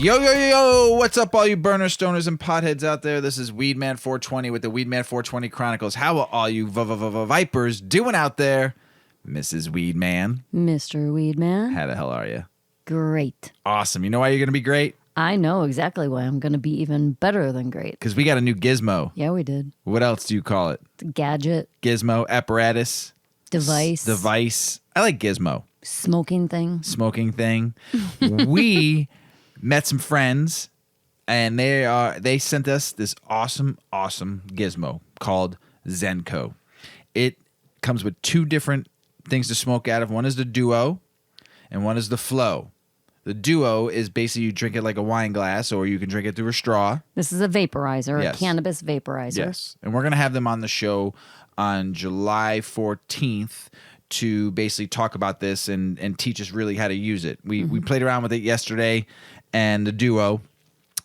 Yo, yo, yo, what's up, all you burners, stoners, and potheads out there? This is Weedman 420 with the Weedman 420 Chronicles. How are all you vipers doing out there? Mrs. Weedman. Mr. Weedman. How the hell are you? Great. Awesome. You know why you're going to be great? I know exactly why I'm going to be even better than great. Because we got a new gizmo. Yeah, we did. What else do you call it? Gadget. Gizmo, apparatus. Device. I like gizmo. Smoking thing. We met some friends, and they sent us this awesome gizmo called Zenko. It comes with two different things to smoke out of. One is the Duo, and one is the Flow. The Duo is basically you drink it like a wine glass, or you can drink it through a straw. This is a vaporizer, Yes. a cannabis vaporizer. Yes, and we're going to have them on the show on July 14th to basically talk about this and teach us really how to use it. We played around with it yesterday, and the Duo.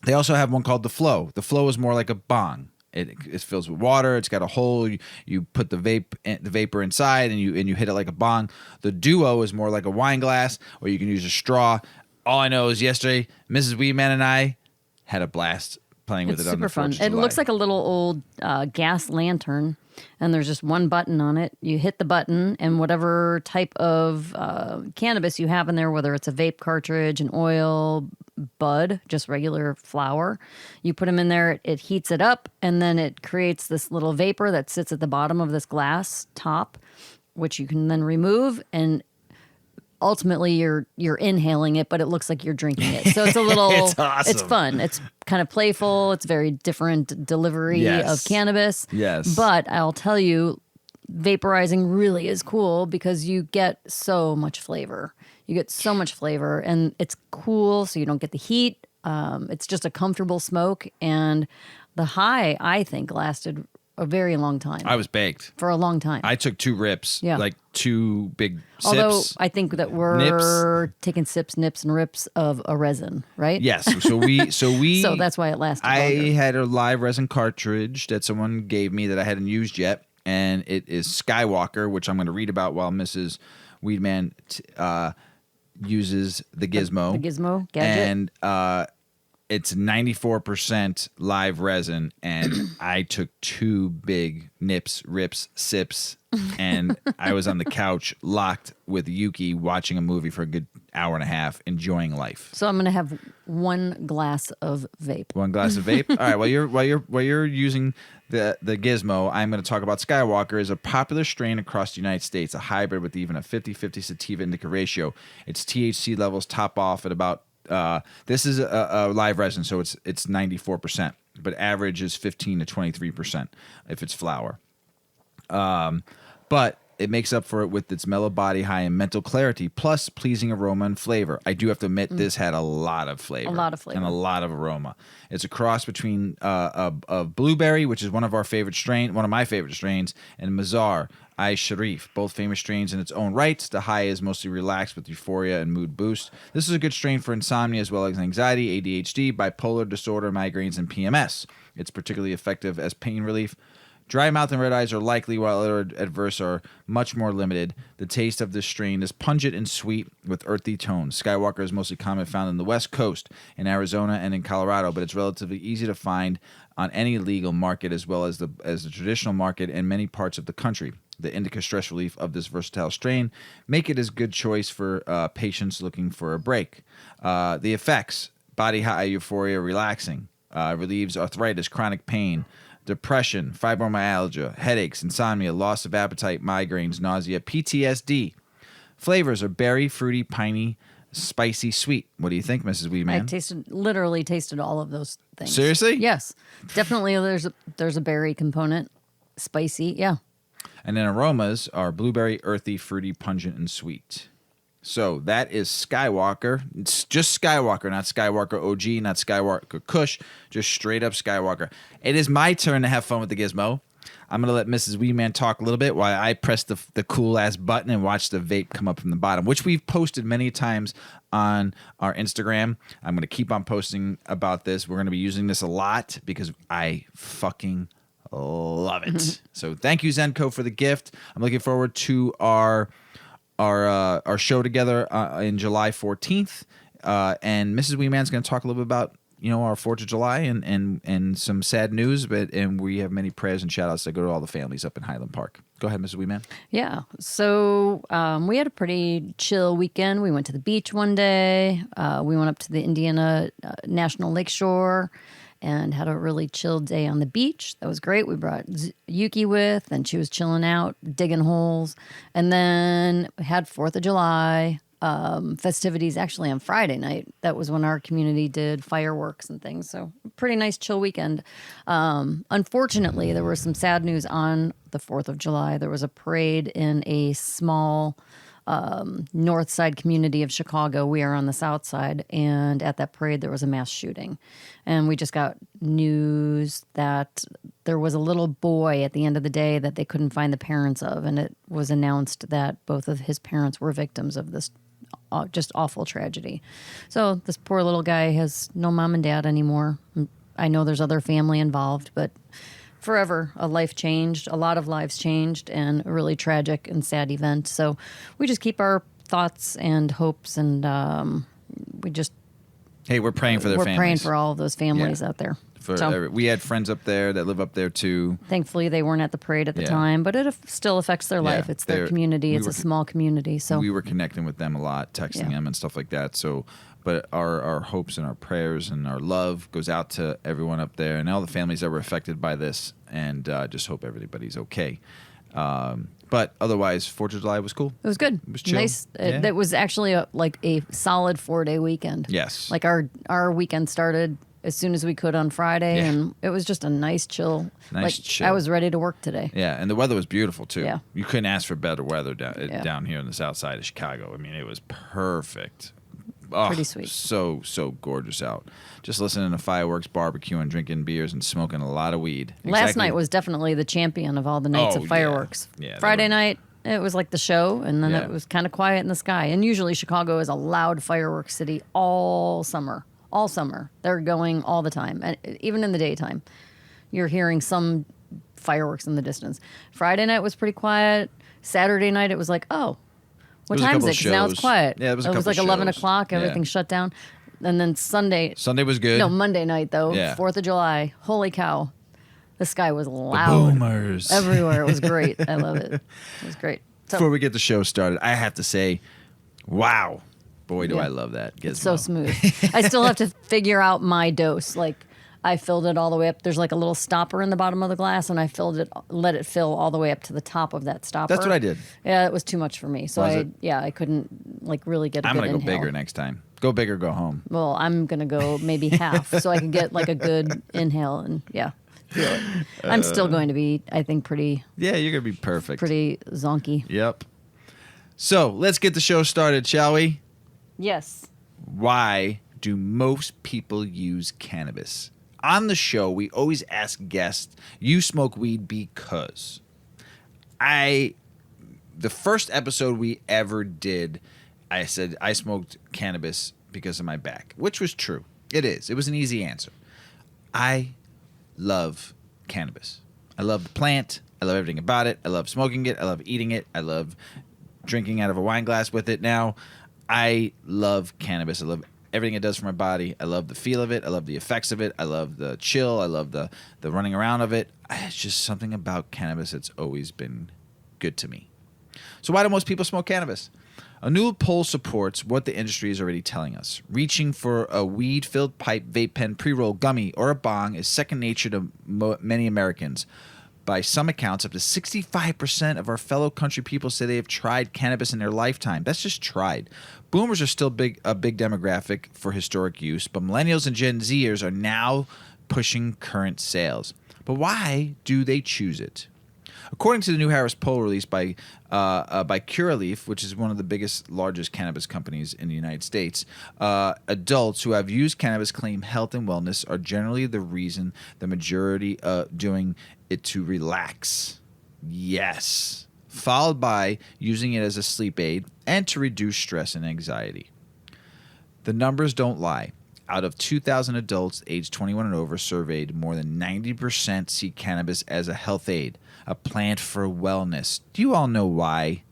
They also have one called the Flow. The Flow is more like a bong. It fills with water. It's got a hole. You put the vapor inside, and you hit it like a bong. The Duo is more like a wine glass, or you can use a straw. All I know is yesterday, Mrs. Weedman and I had a blast playing with it. It's super fun. It looks like a little old gas lantern, and there's just one button on it. You hit the button, and whatever type of cannabis you have in there, whether it's a vape cartridge, an oil, bud, just regular flower, you put them in there, it heats it up, and then it creates this little vapor that sits at the bottom of this glass top, which you can then remove, and ultimately you're inhaling it, but it looks like you're drinking it. So it's a little It's awesome. It's fun. It's kind of playful. It's very different delivery of cannabis. Yes. But I'll tell you, vaporizing really is cool because you get so much flavor. And it's cool, so you don't get the heat. It's just a comfortable smoke, and the high, I think, lasted a very long time. I was baked. For a long time. I took 2 rips, Yeah. like 2 big sips. Although I think that we're nips. taking sips, nips, and rips of a resin, right? Yes. So we So that's why it lasted I longer. had a live resin cartridge that someone gave me that I hadn't used yet, and it is Skywalker, which I'm going to read about while Mrs. Weedman uses the gizmo. The gizmo gadget. And it's 94% live resin, and I took 2 big nips, rips, sips, and I was on the couch locked with Yuki watching a movie for a good hour and a half, enjoying life. So I'm going to have 1 glass of vape. 1 glass of vape. All right. While you're using the gizmo, I'm going to talk about Skywalker. Is a popular strain across the United States, a hybrid with even a 50-50 sativa indica ratio. Its THC levels top off at about. This is a live resin, so it's 94%, but average is 15 to 23% if it's flower. But it makes up for it with its mellow body, high and mental clarity, plus pleasing aroma and flavor. I do have to admit, this had a lot of flavor. And a lot of aroma. It's a cross between of blueberry, which is one of my favorite strains, and Mazar, Sharif, both famous strains in its own rights. The high is mostly relaxed with euphoria and mood boost. This is a good strain for insomnia as well as anxiety, ADHD, bipolar disorder, migraines, and PMS. It's particularly effective as pain relief. Dry mouth and red eyes are likely, while other adverse are much more limited. The taste of this strain is pungent and sweet with earthy tones. Skywalker is mostly common found in the West Coast, in Arizona, and in Colorado, but it's relatively easy to find on any legal market as well as the traditional market in many parts of the country. The indica stress relief of this versatile strain make it a good choice for patients looking for a break. The effects: body high, euphoria, relaxing, relieves arthritis, chronic pain, depression, fibromyalgia, headaches, insomnia, loss of appetite, migraines, nausea, PTSD. Flavors are berry, fruity, piney, spicy, sweet. What do you think, Mrs. Weedman? I literally tasted all of those things. Seriously? Yes. Definitely there's a berry component. Spicy, yeah. And then aromas are blueberry, earthy, fruity, pungent, and sweet. So that is Skywalker. It's just Skywalker, not Skywalker OG, not Skywalker Kush, just straight up Skywalker. It is my turn to have fun with the gizmo. I'm going to let Mrs. Weedman talk a little bit while I press the cool-ass button and watch the vape come up from the bottom, which we've posted many times on our Instagram. I'm going to keep on posting about this. We're going to be using this a lot because I fucking love it. So thank you, Zenko, for the gift. I'm looking forward to our show together in July 14th. And Mrs. Wee Man's going to talk a little bit about our 4th of July and some sad news, and we have many prayers and shout outs that go to all the families up in Highland Park. Go ahead, Mrs. Wee Man. Yeah. So we had a pretty chill weekend. We went to the beach one day. We went up to the Indiana National Lakeshore and had a really chill day on the beach. That was great. We brought Yuki with, and she was chilling out, digging holes. And then we had 4th of July festivities actually on Friday night. That was when our community did fireworks and things. So pretty nice chill weekend. Unfortunately, there was some sad news on the 4th of July. There was a parade in a small north side community of Chicago. We are on the south side. And at that parade, there was a mass shooting. And we just got news that there was a little boy at the end of the day that they couldn't find the parents of. And it was announced that both of his parents were victims of this just awful tragedy. So this poor little guy has no mom and dad anymore. I know there's other family involved, but forever a life changed, a lot of lives changed, and a really tragic and sad event. So we just keep our thoughts and hopes, and we're praying for their families. We're praying for all of those families out there. We had friends up there that live up there too. Thankfully, they weren't at the parade at the time, but it still affects their life. It's their community. It's a small community. So we were connecting with them a lot, texting them and stuff like that. So, but our hopes and our prayers and our love goes out to everyone up there and all the families that were affected by this. And just hope everybody's okay. But otherwise, 4th of July was cool. It was good. It was chill. Nice. That was actually a solid 4-day weekend. Yes. Like our weekend started as soon as we could on Friday, and it was just a nice chill. I was ready to work today. Yeah, and the weather was beautiful too. Yeah. You couldn't ask for better weather down here in the south side of Chicago. I mean, it was perfect. Oh, pretty sweet. So gorgeous out. Just listening to fireworks, barbecuing, drinking beers, and smoking a lot of weed. Last night was definitely the champion of all the nights of fireworks. Yeah, Friday night, it was like the show, and then it was kind of quiet in the sky. And usually Chicago is a loud fireworks city all summer. All summer. They're going all the time. And even in the daytime, you're hearing some fireworks in the distance. Friday night was pretty quiet. Saturday night, it was like, oh, what time is it? Because now it's quiet. Yeah, it was like 11 o'clock. Everything shut down. And then Sunday was good. No, Monday night, though. 4th of July. Holy cow. The sky was loud. The boomers. Everywhere. It was great. I love it. It was great. So, before we get the show started, I have to say, wow. Boy, do I love that gizmo. It's so smooth. I still have to figure out my dose. Like, I filled it all the way up. There's like a little stopper in the bottom of the glass, and I let it fill all the way up to the top of that stopper. That's what I did. Yeah, it was too much for me. So I couldn't really get a good inhale. I'm going to go bigger next time. Go big or go home. Well, I'm going to go maybe half so I can get like a good inhale and feel it. I'm still going to be, I think, pretty... Yeah, you're going to be perfect. Pretty zonky. Yep. So, let's get the show started, shall we? Yes. Why do most people use cannabis? On the show, we always ask guests, you smoke weed because. The first episode we ever did, I said I smoked cannabis because of my back, which was true. It is. It was an easy answer. I love cannabis. I love the plant. I love everything about it. I love smoking it. I love eating it. I love drinking out of a wine glass with it now. I love cannabis. I love everything it does for my body. I love the feel of it. I love the effects of it. I love the chill. I love the running around of it. It's just something about cannabis that's always been good to me. So why do most people smoke cannabis? A new poll supports what the industry is already telling us. Reaching for a weed-filled pipe, vape pen, pre-roll, gummy, or a bong is second nature to many Americans. By some accounts, up to 65% of our fellow country people say they have tried cannabis in their lifetime. That's just tried. Boomers are still a big demographic for historic use, but millennials and Gen Zers are now pushing current sales. But why do they choose it? According to the new Harris poll released by Curaleaf, which is one of the largest cannabis companies in the United States, adults who have used cannabis claim health and wellness are generally the reason the majority doing it to relax. Yes. Followed by using it as a sleep aid and to reduce stress and anxiety. The numbers don't lie. Out of 2,000 adults aged 21 and over surveyed, more than 90% see cannabis as a health aid, a plant for wellness. Do you all know why?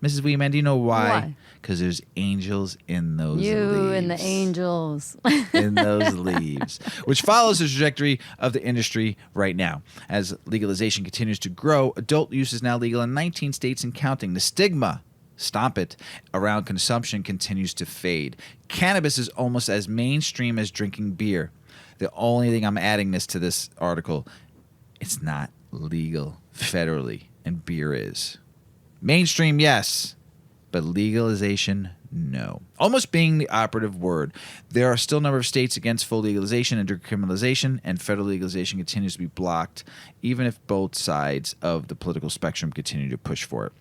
Mrs. Weeman, do you know why? Because there's angels in those leaves. You and the angels. In those leaves. Which follows the trajectory of the industry right now. As legalization continues to grow, adult use is now legal in 19 states and counting. The stigma, stomp it, around consumption continues to fade. Cannabis is almost as mainstream as drinking beer. The only thing I'm adding to this article, it's not legal federally, and beer is. Mainstream, yes, but legalization, no. Almost being the operative word. There are still a number of states against full legalization and decriminalization, and federal legalization continues to be blocked, even if both sides of the political spectrum continue to push for it.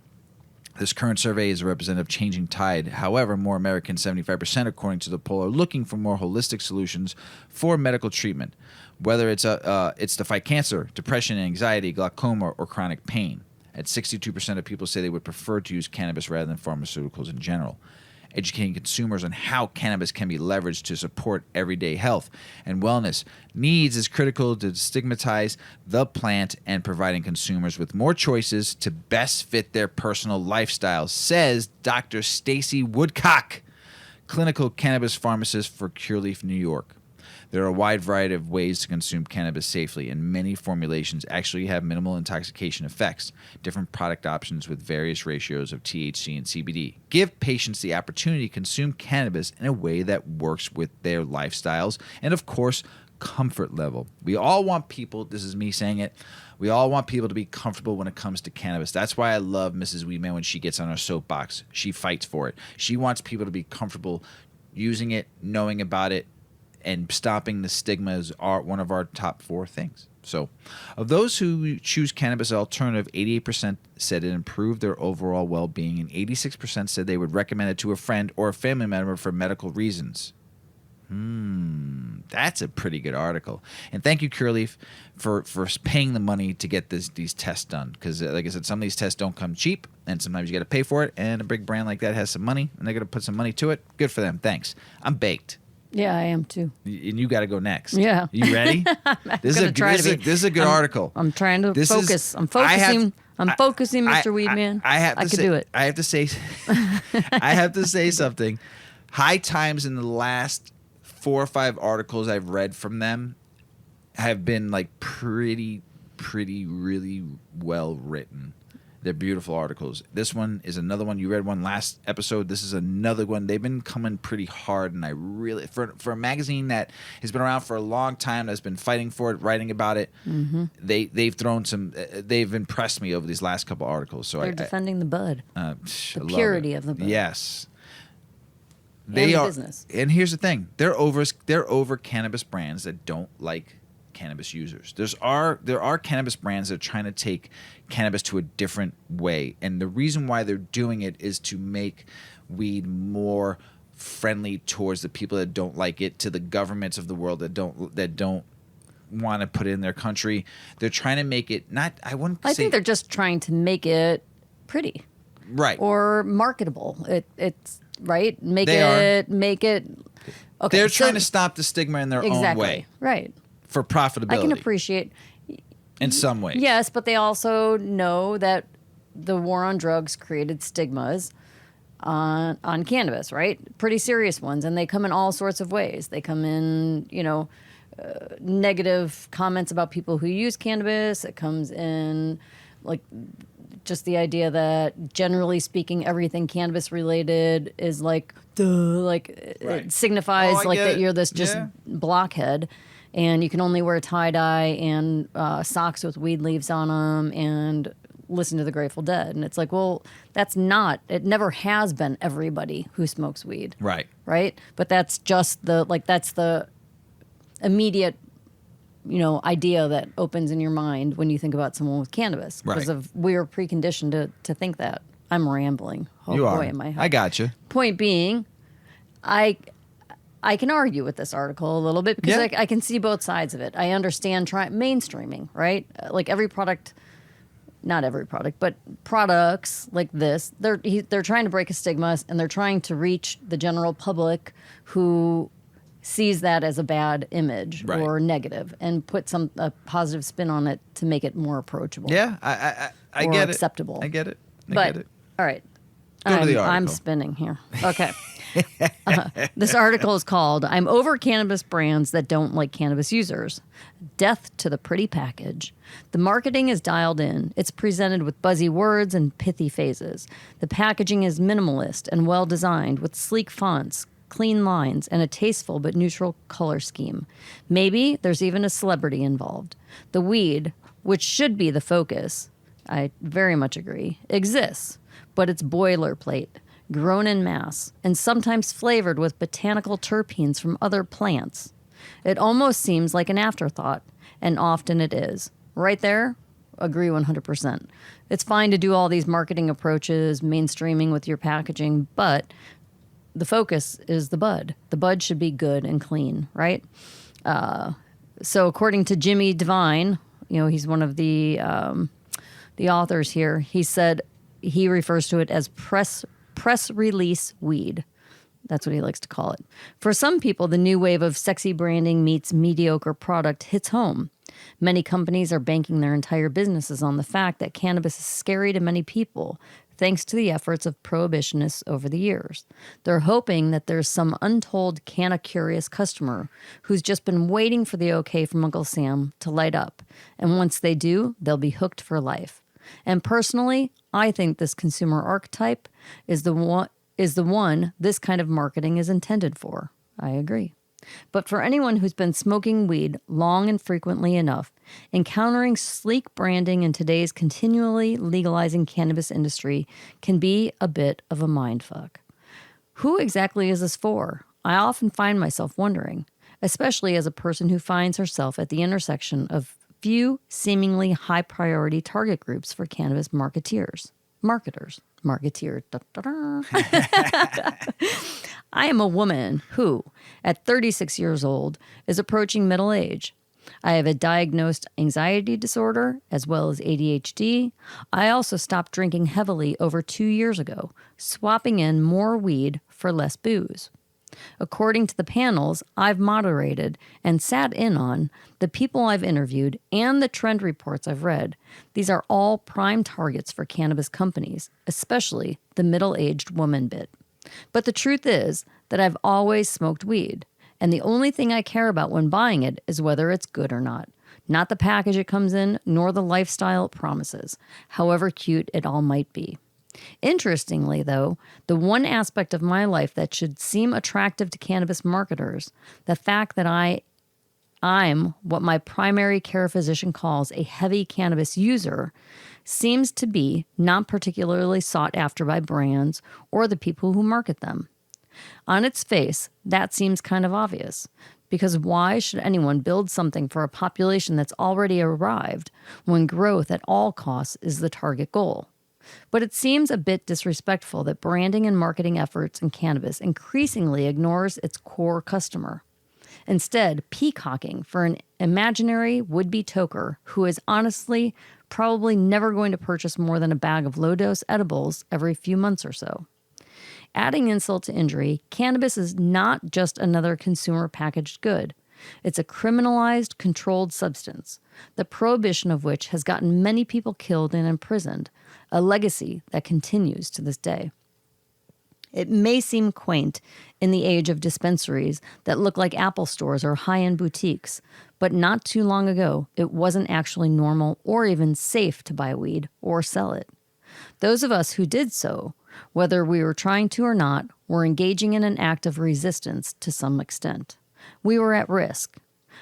This current survey is a representative changing tide. However, more Americans, 75% according to the poll, are looking for more holistic solutions for medical treatment, whether it's to fight cancer, depression, anxiety, glaucoma, or chronic pain. At 62% of people say they would prefer to use cannabis rather than pharmaceuticals in general. Educating consumers on how cannabis can be leveraged to support everyday health and wellness needs is critical to stigmatize the plant and providing consumers with more choices to best fit their personal lifestyles, says Dr. Stacy Woodcock, clinical cannabis pharmacist for Cureleaf, New York. There are a wide variety of ways to consume cannabis safely, and many formulations actually have minimal intoxication effects. Different product options with various ratios of THC and CBD give patients the opportunity to consume cannabis in a way that works with their lifestyles and, of course, comfort level. We all want people, this is me saying it, we all want people to be comfortable when it comes to cannabis. That's why I love Mrs. Weedman when she gets on her soapbox. She fights for it. She wants people to be comfortable using it, knowing about it, and stopping the stigma is one of our top 4 things. So, of those who choose cannabis as an alternative, 88% said it improved their overall well-being, and 86% said they would recommend it to a friend or a family member for medical reasons. That's a pretty good article. And thank you, Cureleaf, for paying the money to get these tests done. Because, like I said, some of these tests don't come cheap, and sometimes you got to pay for it. And a big brand like that has some money, and they're going to put some money to it. Good for them. Thanks. I'm baked. Yeah, I am too. And you got to go next. Yeah. You ready? This is a good article. I'm trying to focus. I'm focusing. I'm focusing, Mr. Weedman. I could do it. I have to say I have to say something. High Times in the last 4 or 5 articles I've read from them have been like pretty really well written. They're beautiful articles. This one is another one. You read one last episode. This is another one. They've been coming pretty hard, and I really, for a magazine that has been around for a long time, that's been fighting for it, writing about it, they've thrown some. They've impressed me over these last couple articles. So they're defending the bud, the purity of the bud. Yes, they are. Business. And here's the thing: they're over cannabis brands that don't like cannabis users. There are cannabis brands that are trying to take cannabis to a different way, and the reason why they're doing it is to make weed more friendly towards the people that don't like it, to the governments of the world that don't want to put it in their country. They're trying to make it not. I think they're just trying to make it pretty, right, or marketable. It's right. Make it. Okay, they're trying to stop the stigma in their own way, right? For profitability. I can appreciate in some ways. Yes, but they also know that the war on drugs created stigmas on cannabis, right? Pretty serious ones, and they come in all sorts of ways. They come in, negative comments about people who use cannabis. It comes in like just the idea that generally speaking, everything cannabis related is like, duh, like it signifies that you're this just blockhead. And you can only wear tie-dye and socks with weed leaves on them and listen to the Grateful Dead. And it's like, well, it never has been everybody who smokes weed. Right. Right? But that's just that's the immediate, idea that opens in your mind when you think about someone with cannabis. Right. Because we are preconditioned to think that. I'm rambling. Oh, you boy, are. am I. I got you. Point being, I can argue with this article a little bit because I can see both sides of it. I understand mainstreaming, right? Like every product, not every product, but products like this, they're trying to break a stigma, and they're trying to reach the general public who sees that as a bad image or negative, and put a positive spin on it to make it more approachable. Yeah, I get it. Acceptable. I get it. All right. Go to the article. I'm spinning here. Okay. This article is called "I'm Over Cannabis Brands That Don't Like Cannabis Users. Death to the Pretty Package." The marketing is dialed in. It's presented with buzzy words and pithy phases. The packaging is minimalist and well designed with sleek fonts, clean lines, and a tasteful but neutral color scheme. Maybe there's even a celebrity involved. The weed, which should be the focus, I very much agree, exists, but it's boilerplate, grown in mass, and sometimes flavored with botanical terpenes from other plants. It almost seems like an afterthought, and often it is. Right there, agree 100%. It's fine to do all these marketing approaches, mainstreaming with your packaging, but the focus is the bud. The bud should be good and clean, right? So according to Jimmy Devine, he's one of the authors here, he said he refers to it as press release weed. That's what he likes to call it. For some people, the new wave of sexy branding meets mediocre product hits home. Many companies are banking their entire businesses on the fact that cannabis is scary to many people, thanks to the efforts of prohibitionists over the years. They're hoping that there's some untold canna-curious customer who's just been waiting for the okay from Uncle Sam to light up. And once they do, they'll be hooked for life. And personally, I think this consumer archetype is the one this kind of marketing is intended for. I agree. But for anyone who's been smoking weed long and frequently enough, encountering sleek branding in today's continually legalizing cannabis industry can be a bit of a mindfuck. Who exactly is this for? I often find myself wondering, especially as a person who finds herself at the intersection of few seemingly high-priority target groups for cannabis marketers. I am a woman who, at 36 years old, is approaching middle age. I have a diagnosed anxiety disorder as well as ADHD. I also stopped drinking heavily over 2 years ago, swapping in more weed for less booze. According to the panels I've moderated and sat in on, the people I've interviewed, and the trend reports I've read, these are all prime targets for cannabis companies, especially the middle-aged woman bit. But the truth is that I've always smoked weed, and the only thing I care about when buying it is whether it's good or not the package it comes in, nor the lifestyle it promises, however cute it all might be. Interestingly, though, the one aspect of my life that should seem attractive to cannabis marketers, the fact that I'm what my primary care physician calls a heavy cannabis user, seems to be not particularly sought after by brands or the people who market them. On its face, that seems kind of obvious, because why should anyone build something for a population that's already arrived when growth at all costs is the target goal? But it seems a bit disrespectful that branding and marketing efforts in cannabis increasingly ignores its core customer, instead peacocking for an imaginary would-be toker who is honestly probably never going to purchase more than a bag of low-dose edibles every few months or so. Adding insult to injury, cannabis is not just another consumer packaged good. It's a criminalized, controlled substance, the prohibition of which has gotten many people killed and imprisoned, a legacy that continues to this day. It may seem quaint in the age of dispensaries that look like Apple stores or high-end boutiques, but not too long ago, it wasn't actually normal or even safe to buy weed or sell it. Those of us who did so, whether we were trying to or not, were engaging in an act of resistance to some extent. We were at risk.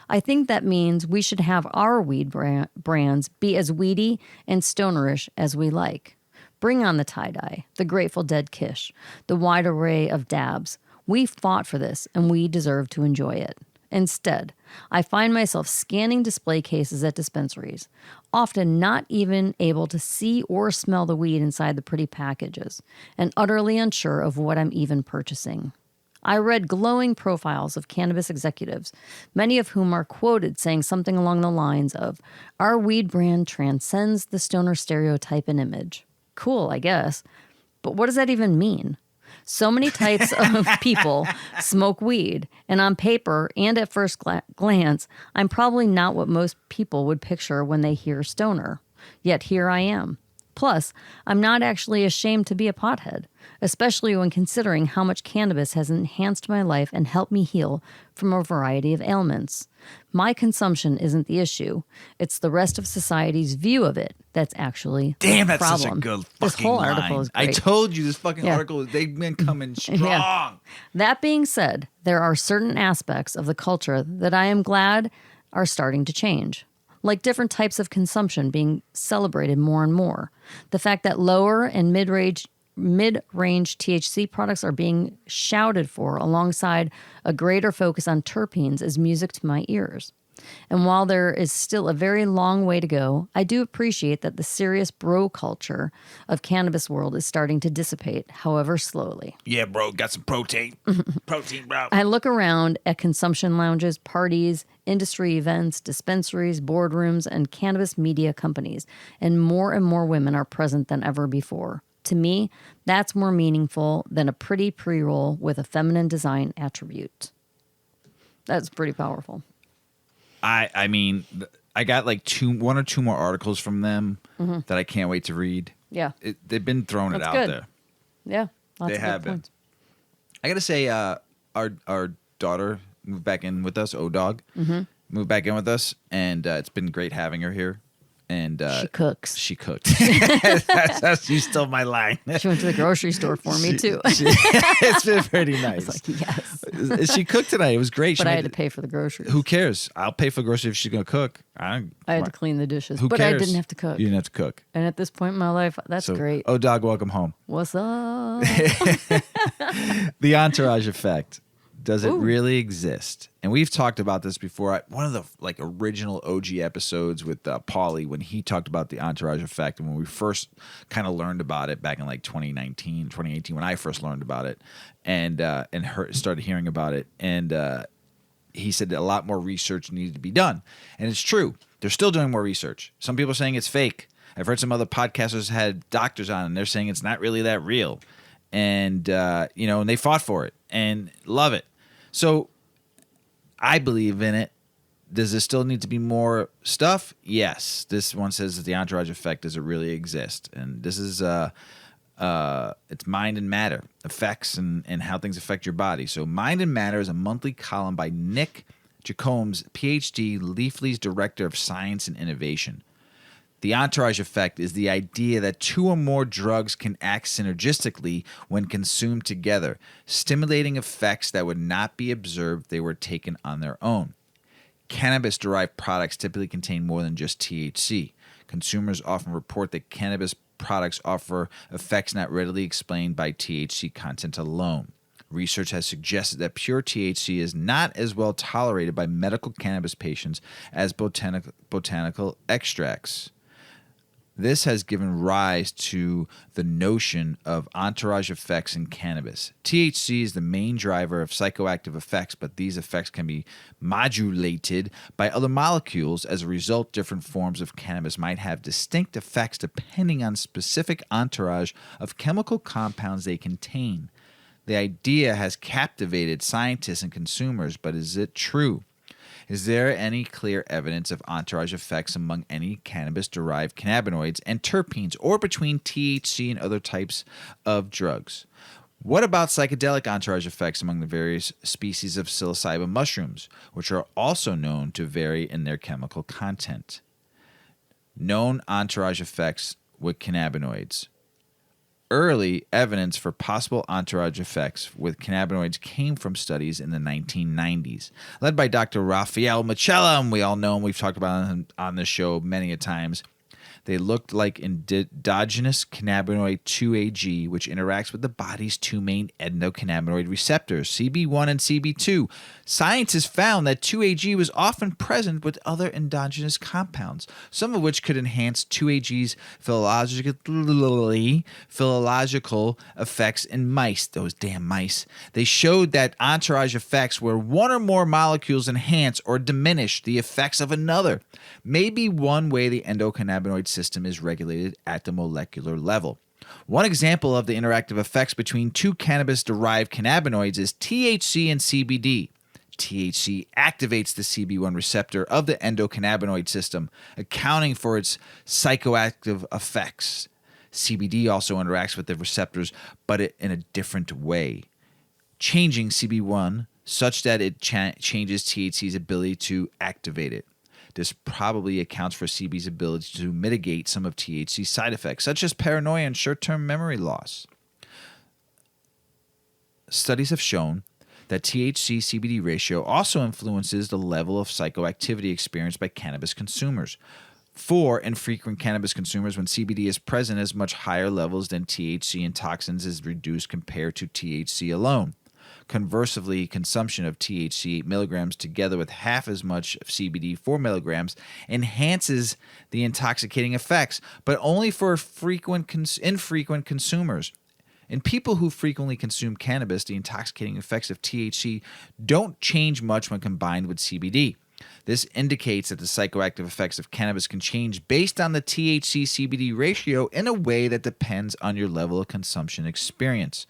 I think that means we should have our weed brands be as weedy and stonerish as we like. Bring on the tie-dye, the Grateful Dead Kish, the wide array of dabs. We fought for this, and we deserve to enjoy it. Instead, I find myself scanning display cases at dispensaries, often not even able to see or smell the weed inside the pretty packages, and utterly unsure of what I'm even purchasing. I read glowing profiles of cannabis executives, many of whom are quoted saying something along the lines of, "Our weed brand transcends the stoner stereotype and image." Cool, I guess. But what does that even mean? So many types of people smoke weed, and on paper and at first glance, I'm probably not what most people would picture when they hear stoner. Yet here I am, Plus, I'm not actually ashamed to be a pothead, especially when considering how much cannabis has enhanced my life and helped me heal from a variety of ailments. My consumption isn't the issue. It's the rest of society's view of it that's actually the that's problem. such a good fucking This whole line. article is great. I told you this fucking article, they've been coming strong. Yeah. That being said, there are certain aspects of the culture that I am glad are starting to change, like different types of consumption being celebrated more and more. The fact that lower and mid-range THC products are being shouted for alongside a greater focus on terpenes is music to my ears. And while there is still a very long way to go, I do appreciate that the serious bro culture of cannabis world is starting to dissipate, however slowly. Yeah, bro, got some protein. Protein, bro. I look around at consumption lounges, parties, industry events, dispensaries, boardrooms, and cannabis media companies, and more women are present than ever before. To me, that's more meaningful than a pretty pre-roll with a feminine design attribute. That's pretty powerful. I mean, I got like one or two more articles from them that I can't wait to read. Yeah. They've been throwing it out there. Yeah. They have been. I got to say, our daughter moved back in with us, O-Dog, moved back in with us, and it's been great having her here. And she cooks. She cooked. She stole my line. She went to the grocery store for me too. It's been pretty nice. I was like, yes. She cooked tonight. It was great. But I had to pay for the groceries. Who cares? I'll pay for groceries if she's gonna cook. I had to clean the dishes. Who but cares? I didn't have to cook. You didn't have to cook. And at this point in my life, that's great. Oh, dog, welcome home. What's up? The Entourage Effect. Does it really exist? And we've talked about this before. One of the original OG episodes with Paulie, when he talked about the Entourage Effect, and when we first kind of learned about it back in 2019, 2018, when I first learned about it, and started hearing about it, and he said that a lot more research needed to be done, and it's true. They're still doing more research. Some people are saying it's fake. I've heard some other podcasters had doctors on, and they're saying it's not really that real, and and they fought for it and love it. So I believe in it. Does there still need to be more stuff? Yes. This one says that the Entourage Effect doesn't really exist. And this is it's Mind and Matter, effects and how things affect your body. So Mind and Matter is a monthly column by Nick Jacombs, PhD, Leafly's Director of Science and Innovation. The Entourage Effect is the idea that two or more drugs can act synergistically when consumed together, stimulating effects that would not be observed if they were taken on their own. Cannabis-derived products typically contain more than just THC. Consumers often report that cannabis products offer effects not readily explained by THC content alone. Research has suggested that pure THC is not as well tolerated by medical cannabis patients as botanical extracts. This has given rise to the notion of entourage effects in cannabis. THC is the main driver of psychoactive effects, but these effects can be modulated by other molecules. As a result, different forms of cannabis might have distinct effects depending on specific entourage of chemical compounds they contain. The idea has captivated scientists and consumers, but is it true? Is there any clear evidence of entourage effects among any cannabis-derived cannabinoids and terpenes or between THC and other types of drugs? What about psychedelic entourage effects among the various species of psilocybin mushrooms, which are also known to vary in their chemical content? Known entourage effects with cannabinoids. Early evidence for possible entourage effects with cannabinoids came from studies in the 1990s, led by Dr. Raphael Mechella, and we all know him. We've talked about him on this show many a times. They looked like endogenous cannabinoid 2-AG, which interacts with the body's two main endocannabinoid receptors, CB1 and CB2. Scientists found that 2-AG was often present with other endogenous compounds, some of which could enhance 2-AG's physiological effects in mice. Those damn mice. They showed that entourage effects where one or more molecules enhance or diminish the effects of another. Maybe one way the endocannabinoid system is regulated at the molecular level. One example of the interactive effects between two cannabis-derived cannabinoids is THC and CBD. THC activates the CB1 receptor of the endocannabinoid system, accounting for its psychoactive effects. CBD also interacts with the receptors, but in a different way, changing CB1 such that it changes THC's ability to activate it. This probably accounts for CB's ability to mitigate some of THC's side effects, such as paranoia and short-term memory loss. Studies have shown that THC-CBD ratio also influences the level of psychoactivity experienced by cannabis consumers. For infrequent cannabis consumers, when CBD is present at much higher levels than THC in toxins is reduced compared to THC alone. Conversely, consumption of THC 8 milligrams together with half as much of CBD 4 milligrams enhances the intoxicating effects, but only for infrequent consumers. In people who frequently consume cannabis, the intoxicating effects of THC don't change much when combined with CBD. This indicates that the psychoactive effects of cannabis can change based on the THC-CBD ratio in a way that depends on your level of consumption experience.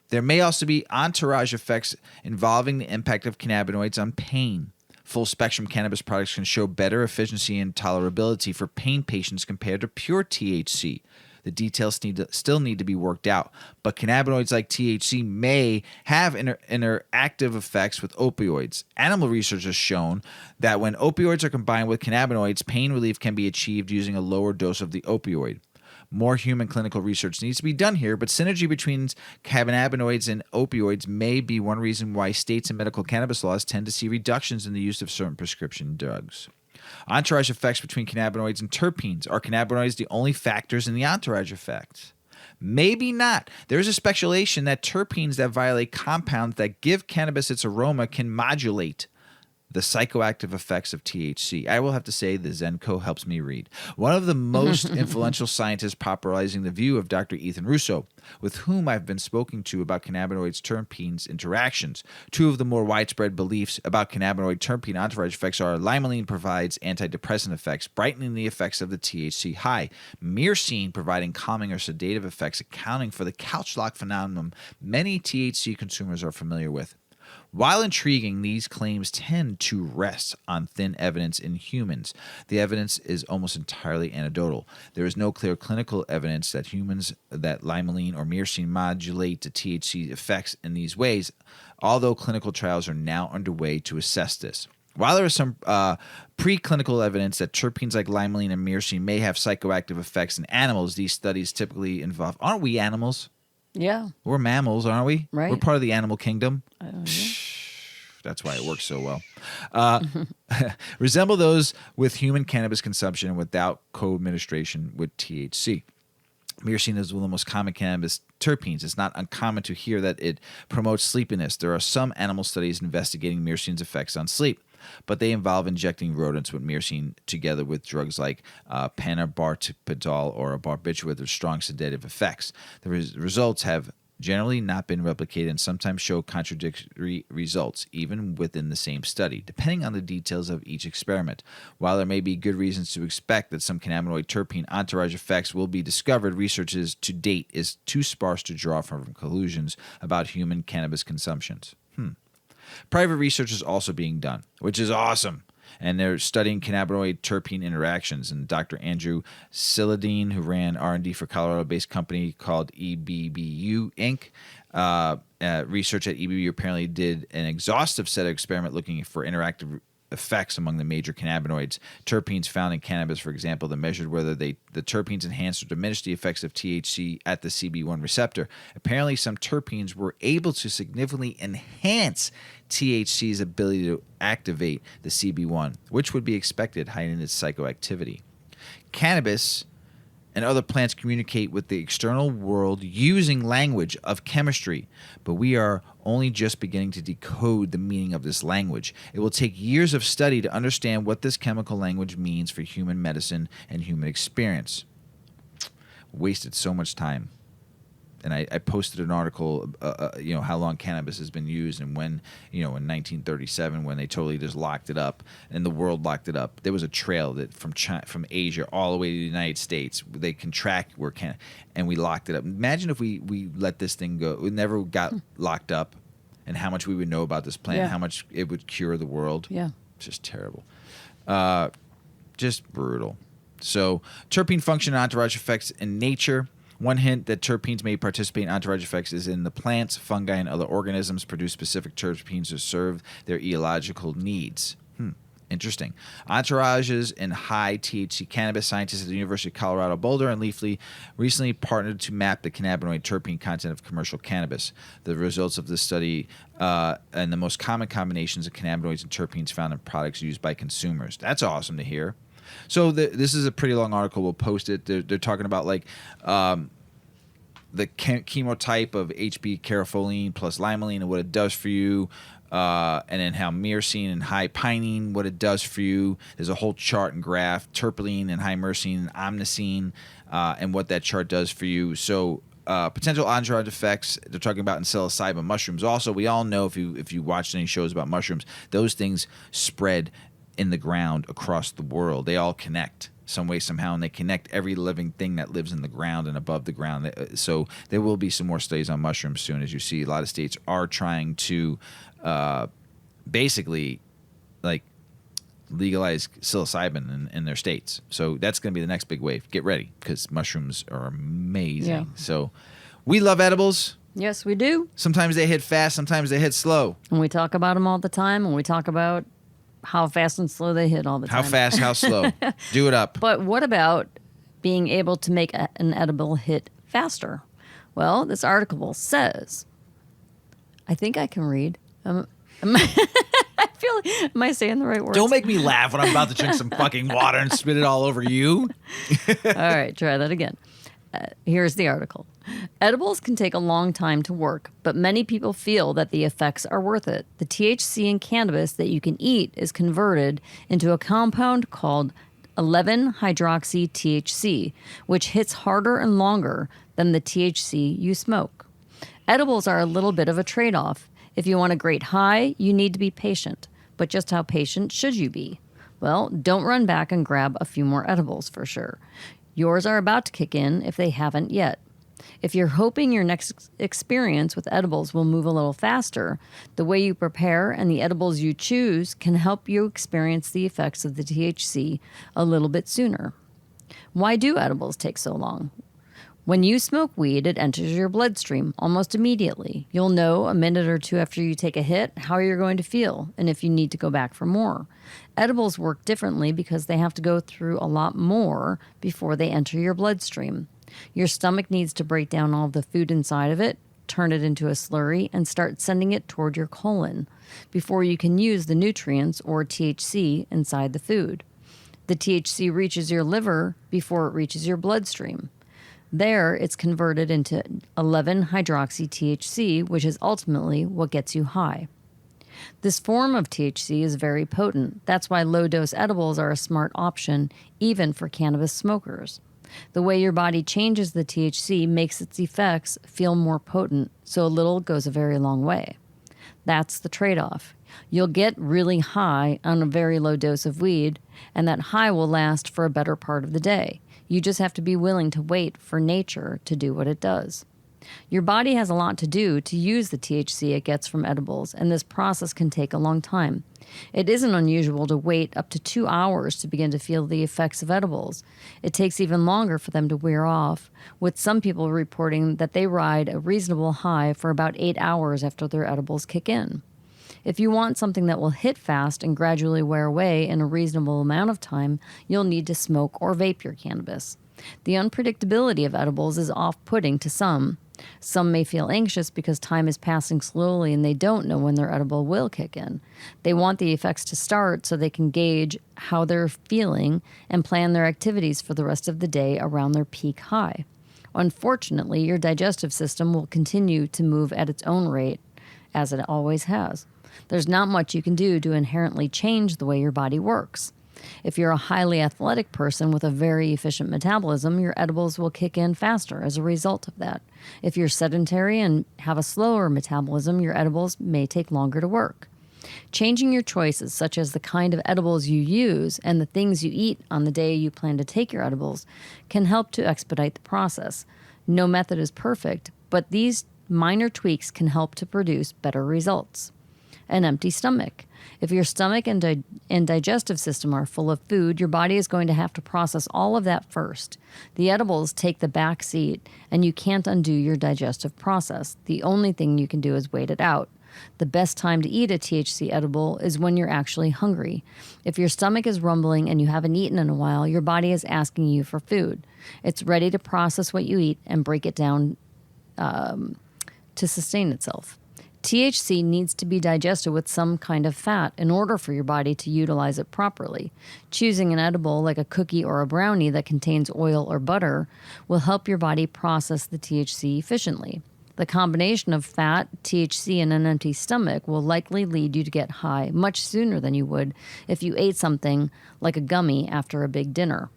There may also be entourage effects involving the impact of cannabinoids on pain. Full-spectrum cannabis products can show better efficiency and tolerability for pain patients compared to pure THC. The details still need to be worked out, but cannabinoids like THC may have interactive effects with opioids. Animal research has shown that when opioids are combined with cannabinoids, pain relief can be achieved using a lower dose of the opioid. More human clinical research needs to be done here, but synergy between cannabinoids and opioids may be one reason why states and medical cannabis laws tend to see reductions in the use of certain prescription drugs. Entourage effects between cannabinoids and terpenes. Are cannabinoids the only factors in the entourage effect? Maybe not. There is a speculation that terpenes that violate compounds that give cannabis its aroma can modulate the psychoactive effects of THC. I will have to say the Zenko helps me read. One of the most influential scientists popularizing the view of Dr. Ethan Russo, with whom I've been spoken to about cannabinoids terpenes interactions. Two of the more widespread beliefs about cannabinoid terpene entourage effects are limonene provides antidepressant effects, brightening the effects of the THC high. Myrcene providing calming or sedative effects, accounting for the couch lock phenomenon many THC consumers are familiar with. While intriguing, these claims tend to rest on thin evidence in humans. The evidence is almost entirely anecdotal. There is no clear clinical evidence that limonene or myrcene modulate the THC effects in these ways, although clinical trials are now underway to assess this. While there is some preclinical evidence that terpenes like limonene and myrcene may have psychoactive effects in animals, these studies typically involve... Aren't we animals? Yeah. We're mammals, aren't we? Right. We're part of the animal kingdom. That's why it works so well. Resemble those with human cannabis consumption without co-administration with THC. Myrcene is one of the most common cannabis terpenes. It's not uncommon to hear that it promotes sleepiness. There are some animal studies investigating myrcene's effects on sleep, but they involve injecting rodents with myrcene together with drugs like pentobarbital or barbiturate with strong sedative effects. The results have generally not been replicated and sometimes show contradictory results, even within the same study, depending on the details of each experiment. While there may be good reasons to expect that some cannabinoid terpene entourage effects will be discovered, research to date is too sparse to draw from conclusions about human cannabis consumptions. Private research is also being done, which is awesome. And they're studying cannabinoid terpene interactions. And Dr. Andrew Siladine, who ran R&D for Colorado-based company called EBBU Inc., research at EBBU apparently did an exhaustive set of experiment looking for interactive effects among the major cannabinoids. Terpenes found in cannabis, for example, that measured whether the terpenes enhanced or diminished the effects of THC at the CB1 receptor. Apparently, some terpenes were able to significantly enhance THC's ability to activate the CB1, which would be expected, hiding its psychoactivity. Cannabis and other plants communicate with the external world using language of chemistry, but we are only just beginning to decode the meaning of this language. It will take years of study to understand what this chemical language means for human medicine and human experience. Wasted so much time. And I posted an article, how long cannabis has been used, and when, in 1937, when they totally just locked it up, and the world locked it up, there was a trail that from Asia all the way to the United States, they can track where and we locked it up. Imagine if we let this thing go, it never got locked up, and how much we would know about this plant, how much it would cure the world. Yeah, it's just terrible, just brutal. So terpene function and entourage effects in nature. One hint that terpenes may participate in entourage effects is in the plants, fungi, and other organisms produce specific terpenes to serve their ecological needs. Interesting. Entourages in high THC cannabis. Scientists at the University of Colorado Boulder and Leafly recently partnered to map the cannabinoid terpene content of commercial cannabis. The results of this study and the most common combinations of cannabinoids and terpenes found in products used by consumers. That's awesome to hear. So this is a pretty long article. We'll post it. They're talking about like the chemotype of HB caryophyllene plus limonene and what it does for you. And then how myrcene and high pinene, what it does for you. There's a whole chart and graph, terpene and high myrcene and omnicene, and what that chart does for you. So potential entourage effects they're talking about in psilocybin mushrooms. Also, we all know if you watched any shows about mushrooms, those things spread in the ground across the world. They all connect some way, somehow, and they connect every living thing that lives in the ground and above the ground. So there will be some more studies on mushrooms soon. As you see, a lot of states are trying to basically like legalize psilocybin in their states. So that's going to be the next big wave. Get ready, because mushrooms are amazing. Yeah. So we love edibles. Yes, we do. Sometimes they hit fast, sometimes they hit slow. And we talk about them all the time, and we talk about how fast and slow they hit all the time. How fast, how slow. Do it up. But what about being able to make an edible hit faster? Well, this article says, I think I can read. I feel like, am I saying the right words? Don't make me laugh when I'm about to drink some fucking water and spit it all over you. All right, try that again. Here's the article. Edibles can take a long time to work, but many people feel that the effects are worth it. The THC in cannabis that you can eat is converted into a compound called 11-hydroxy-THC, which hits harder and longer than the THC you smoke. Edibles are a little bit of a trade-off. If you want a great high, you need to be patient. But just how patient should you be? Well, don't run back and grab a few more edibles for sure. Yours are about to kick in if they haven't yet. If you're hoping your next experience with edibles will move a little faster, the way you prepare and the edibles you choose can help you experience the effects of the THC a little bit sooner. Why do edibles take so long? When you smoke weed, it enters your bloodstream almost immediately. You'll know a minute or two after you take a hit how you're going to feel and if you need to go back for more. Edibles work differently because they have to go through a lot more before they enter your bloodstream. Your stomach needs to break down all the food inside of it, turn it into a slurry, and start sending it toward your colon before you can use the nutrients or THC inside the food. The THC reaches your liver before it reaches your bloodstream. There, it's converted into 11-hydroxy-THC, which is ultimately what gets you high. This form of THC is very potent. That's why low-dose edibles are a smart option, even for cannabis smokers. The way your body changes the THC makes its effects feel more potent, so a little goes a very long way. That's the trade-off. You'll get really high on a very low dose of weed, and that high will last for a better part of the day. You just have to be willing to wait for nature to do what it does. Your body has a lot to do to use the THC it gets from edibles, and this process can take a long time. It isn't unusual to wait up to 2 hours to begin to feel the effects of edibles. It takes even longer for them to wear off, with some people reporting that they ride a reasonable high for about 8 hours after their edibles kick in. If you want something that will hit fast and gradually wear away in a reasonable amount of time, you'll need to smoke or vape your cannabis. The unpredictability of edibles is off-putting to some. Some may feel anxious because time is passing slowly and they don't know when their edible will kick in. They want the effects to start so they can gauge how they're feeling and plan their activities for the rest of the day around their peak high. Unfortunately, your digestive system will continue to move at its own rate, as it always has. There's not much you can do to inherently change the way your body works. If you're a highly athletic person with a very efficient metabolism, your edibles will kick in faster as a result of that. If you're sedentary and have a slower metabolism, your edibles may take longer to work. Changing your choices, such as the kind of edibles you use and the things you eat on the day you plan to take your edibles, can help to expedite the process. No method is perfect, but these minor tweaks can help to produce better results. An empty stomach. If your stomach and digestive system are full of food, your body is going to have to process all of that first. The edibles take the back seat, and you can't undo your digestive process. The only thing you can do is wait it out. The best time to eat a THC edible is when you're actually hungry. If your stomach is rumbling and you haven't eaten in a while, your body is asking you for food. It's ready to process what you eat and break it down to sustain itself. THC needs to be digested with some kind of fat in order for your body to utilize it properly. Choosing an edible like a cookie or a brownie that contains oil or butter will help your body process the THC efficiently. The combination of fat, THC, and an empty stomach will likely lead you to get high much sooner than you would if you ate something like a gummy after a big dinner.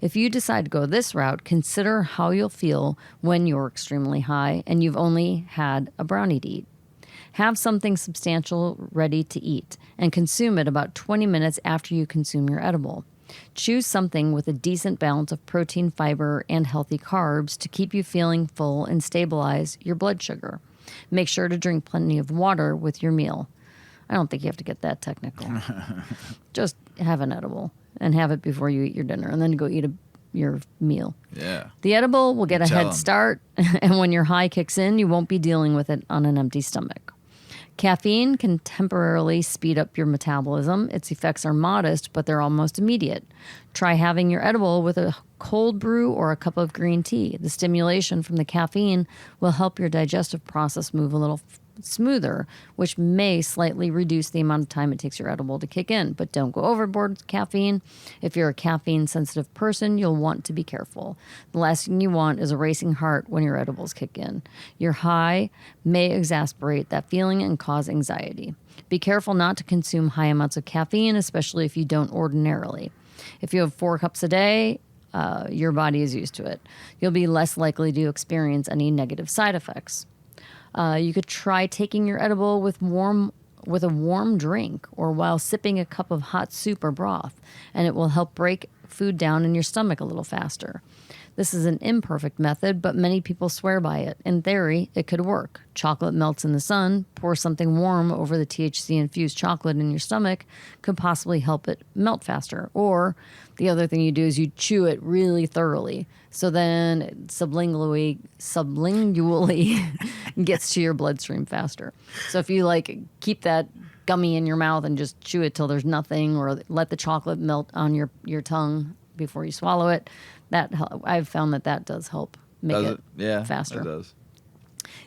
If you decide to go this route, consider how you'll feel when you're extremely high and you've only had a brownie to eat. Have something substantial ready to eat and consume it about 20 minutes after you consume your edible. Choose something with a decent balance of protein, fiber, and healthy carbs to keep you feeling full and stabilize your blood sugar. Make sure to drink plenty of water with your meal. I don't think you have to get that technical. Just have an edible and have it before you eat your dinner and then go eat your meal. Yeah. The edible will get a head start, and when your high kicks in, you won't be dealing with it on an empty stomach. Caffeine can temporarily speed up your metabolism. Its effects are modest, but they're almost immediate. Try having your edible with a cold brew or a cup of green tea. The stimulation from the caffeine will help your digestive process move a little smoother, which may slightly reduce the amount of time it takes your edible to kick in. But don't go overboard with caffeine. If you're a caffeine-sensitive person, you'll want to be careful. The last thing you want is a racing heart when your edibles kick in. Your high may exacerbate that feeling and cause anxiety. Be careful not to consume high amounts of caffeine, especially if you don't ordinarily. If you have 4 cups a day, your body is used to it. You'll be less likely to experience any negative side effects. You could try taking your edible with a warm drink or while sipping a cup of hot soup or broth, and it will help break food down in your stomach a little faster. This is an imperfect method, but many people swear by it. In theory, it could work. Chocolate melts in the sun. Pour something warm over the THC-infused chocolate in your stomach could possibly help it melt faster. Or the other thing you do is you chew it really thoroughly. So then it sublingually gets to your bloodstream faster. So if you keep that gummy in your mouth and just chew it till there's nothing, or let the chocolate melt on your tongue before you swallow it, I've found that does help make it faster. It does.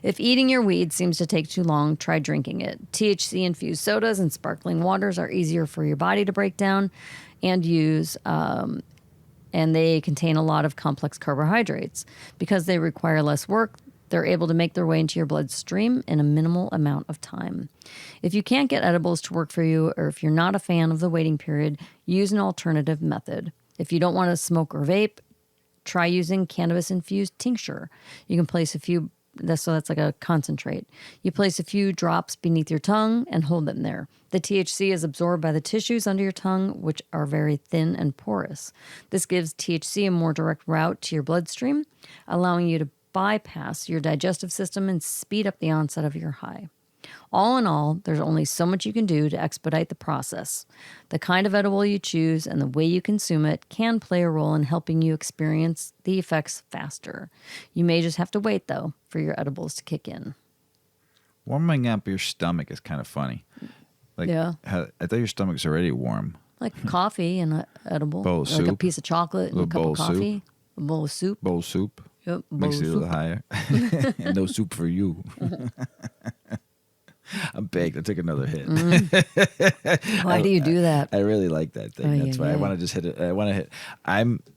If eating your weed seems to take too long, try drinking it. THC-infused sodas and sparkling waters are easier for your body to break down and use, and they contain a lot of complex carbohydrates. Because they require less work, they're able to make their way into your bloodstream in a minimal amount of time. If you can't get edibles to work for you, or if you're not a fan of the waiting period, use an alternative method. If you don't want to smoke or vape, try using cannabis-infused tincture. You can place a few, that's like a concentrate. You place a few drops beneath your tongue and hold them there. The THC is absorbed by the tissues under your tongue, which are very thin and porous. This gives THC a more direct route to your bloodstream, allowing you to bypass your digestive system and speed up the onset of your high. All in all, there's only so much you can do to expedite the process. The kind of edible you choose and the way you consume it can play a role in helping you experience the effects faster. You may just have to wait, though, for your edibles to kick in. Warming up your stomach is kind of funny. I thought your stomach's already warm. Like coffee and an edible. Bowl of soup. Like a piece of chocolate and a cup of coffee. A bowl of soup. Bowl of soup. Yep, makes it a little higher. And no soup for you. I'm baked. I took another hit. Why do you do that? I really like that thing. That's why I want to just hit it. I want to hit.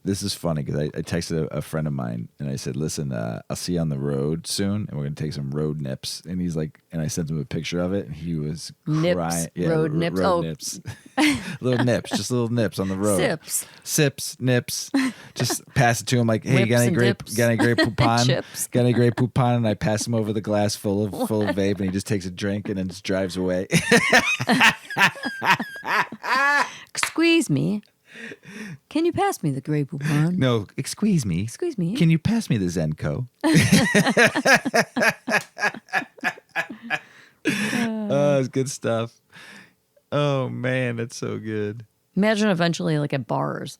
This is funny because I texted a friend of mine and I said, "Listen, I'll see you on the road soon, and we're gonna take some road nips." And he's like, and I sent him a picture of it, and he was crying. Yeah, road nips. Road nips. Little nips, just little nips on the road. Sips, nips. Just pass it to him like, "Hey, you got any great poupon? Got any great poupon?" And I pass him over the glass full of vape, and he just takes a drink and then just drives away. Squeeze me. Can you pass me the Grey Poupon? No, excuse me. Excuse me. Can you pass me the Zenko? It's good stuff. Oh, man, that's so good. Imagine eventually, like at bars,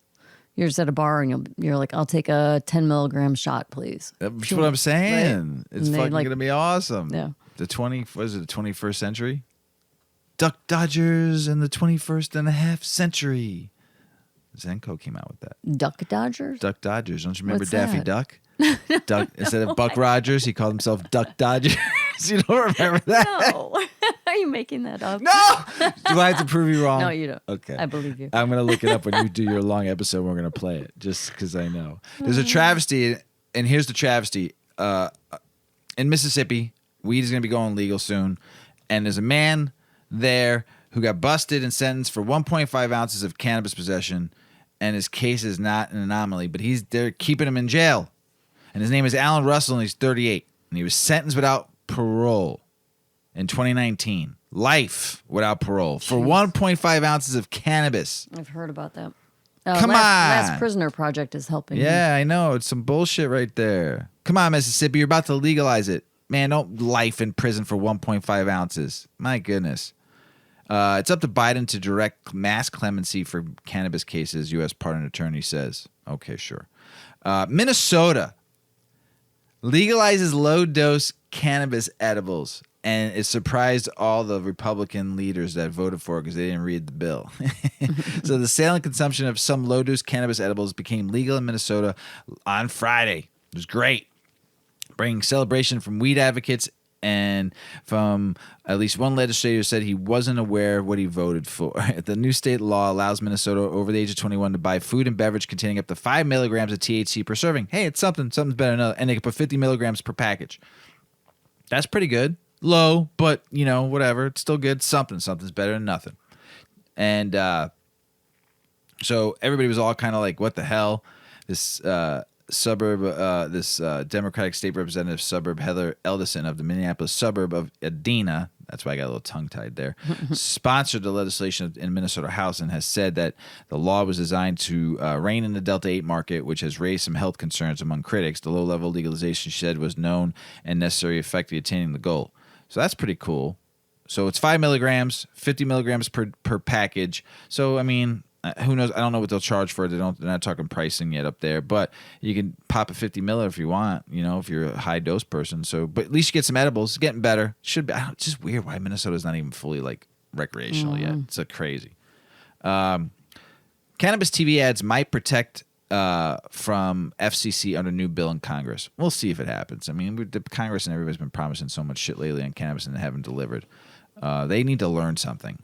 you're just at a bar and you're like, I'll take a 10 milligram shot, please. That's what I'm saying. Right? It's fucking going to be awesome. Yeah. The 21st century? Duck Dodgers in the 21st and a half century. Zenko came out with that. Duck Dodgers? Duck Dodgers. Don't you remember What's Daffy that? Duck? Duck instead of Buck Rogers, he called himself Duck Dodgers. You don't remember that? No. Are you making that up? No! Do I have to prove you wrong? No, you don't. Okay. I believe you. I'm going to look it up when you do your long episode. We're going to play it just because I know. There's a travesty, and here's the travesty. In Mississippi, weed is going to be going legal soon, and there's a man there who got busted and sentenced for 1.5 ounces of cannabis possession, and his case is not an anomaly, but they're keeping him in jail. And his name is Alan Russell, and he's 38. And he was sentenced without parole in 2019. Life without parole for 1.5 ounces of cannabis. I've heard about that. Come on. Last Prisoner Project is helping. Yeah, I know. It's some bullshit right there. Come on, Mississippi. You're about to legalize it. Man, don't life in prison for 1.5 ounces. My goodness. It's up to Biden to direct mass clemency for cannabis cases, U.S. Pardon Attorney says. Okay, sure. Minnesota legalizes low-dose cannabis edibles, and it surprised all the Republican leaders that voted for it because they didn't read the bill. So the sale and consumption of some low-dose cannabis edibles became legal in Minnesota on Friday. It was great, bringing celebration from weed advocates and from at least one legislator said he wasn't aware of what he voted for. The new state law allows Minnesota over the age of 21 to buy food and beverage containing up to 5 milligrams of THC per serving. Hey, it's something's better than another. And they can put 50 milligrams per package. That's pretty good. Low, but, whatever. It's still good. Something's better than nothing. And so everybody was all kind of like, what the hell? This Democratic state representative suburb Heather Eldison of the Minneapolis suburb of Edina, that's why I got a little tongue-tied there, sponsored the legislation in Minnesota House and has said that the law was designed to rein in the Delta 8 market, which has raised some health concerns among critics. The low-level legalization, she said, was known and necessary effective attaining the goal. So that's pretty cool. So it's 5 milligrams, 50 milligrams per package. So, I mean, who knows? I don't know what they'll charge for it. They're not talking pricing yet up there, but you can pop a 50 miller if you want, if you're a high dose person. So, but at least you get some edibles. It's getting better. Should be. It's just weird why Minnesota's not even fully like recreational yet. It's crazy. Cannabis TV ads might protect from FCC under new bill in Congress. We'll see if it happens. I mean, the Congress and everybody's been promising so much shit lately on cannabis and they haven't delivered. They need to learn something.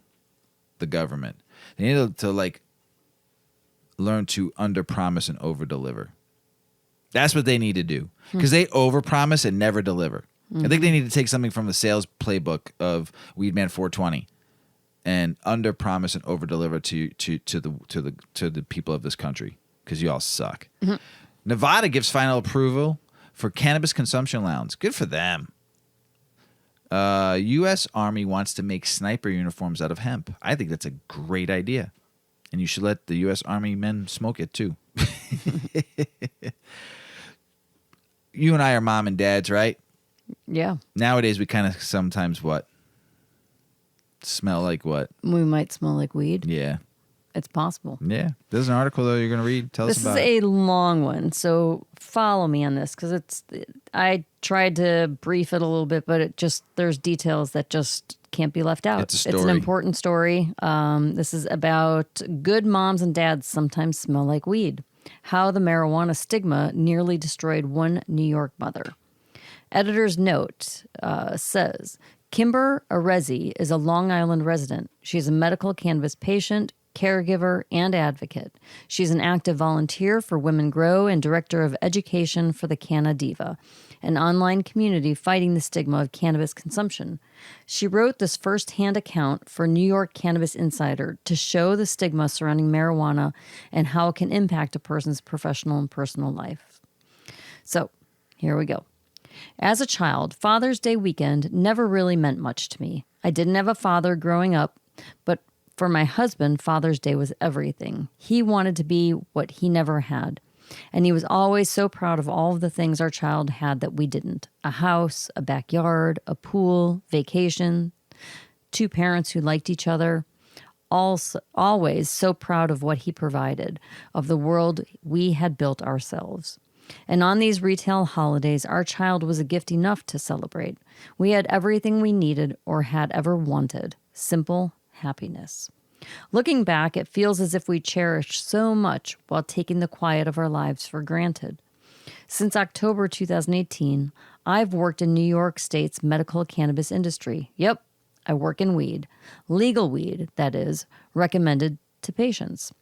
The government. They need to learn to under-promise and over-deliver. That's what they need to do. Because they over-promise and never deliver. I think they need to take something from the sales playbook of Weedman 420 and under-promise and over-deliver to the people of this country. Because you all suck. Nevada gives final approval for cannabis consumption lounge. Good for them. U.S. Army wants to make sniper uniforms out of hemp. I think that's a great idea. And you should let the U.S. Army men smoke it, too. You and I are mom and dads, right? Yeah. Nowadays, we kind of sometimes what? Smell like what? We might smell like weed. Yeah. It's possible. Yeah. There's an article, though, you're going to read. Tell us about it. This is a long one, so follow me on this because I tried to brief it a little bit, but there's details that just can't be left out. It's a story. It's an important story. This is about good moms and dads sometimes smell like weed. How the marijuana stigma nearly destroyed one New York mother. Editor's note says, Kimber Arezi is a Long Island resident. She's a medical cannabis patient, caregiver, and advocate. She's an active volunteer for Women Grow and director of education for the Canna Diva, an online community fighting the stigma of cannabis consumption. She wrote this first-hand account for New York Cannabis Insider to show the stigma surrounding marijuana and how it can impact a person's professional and personal life. So, here we go. As a child, Father's Day weekend never really meant much to me. I didn't have a father growing up, but for my husband, Father's Day was everything. He wanted to be what he never had. And he was always so proud of all of the things our child had that we didn't. A house, a backyard, a pool, vacation. two parents who liked each other, always so proud of what he provided, of the world we had built ourselves. And on these retail holidays, our child was a gift enough to celebrate. We had everything we needed or had ever wanted. Simple happiness. Looking back, it feels as if we cherished so much while taking the quiet of our lives for granted. Since October 2018, I've worked in New York State's medical cannabis industry. Yep, I work in weed. Legal weed, that is, recommended to patients.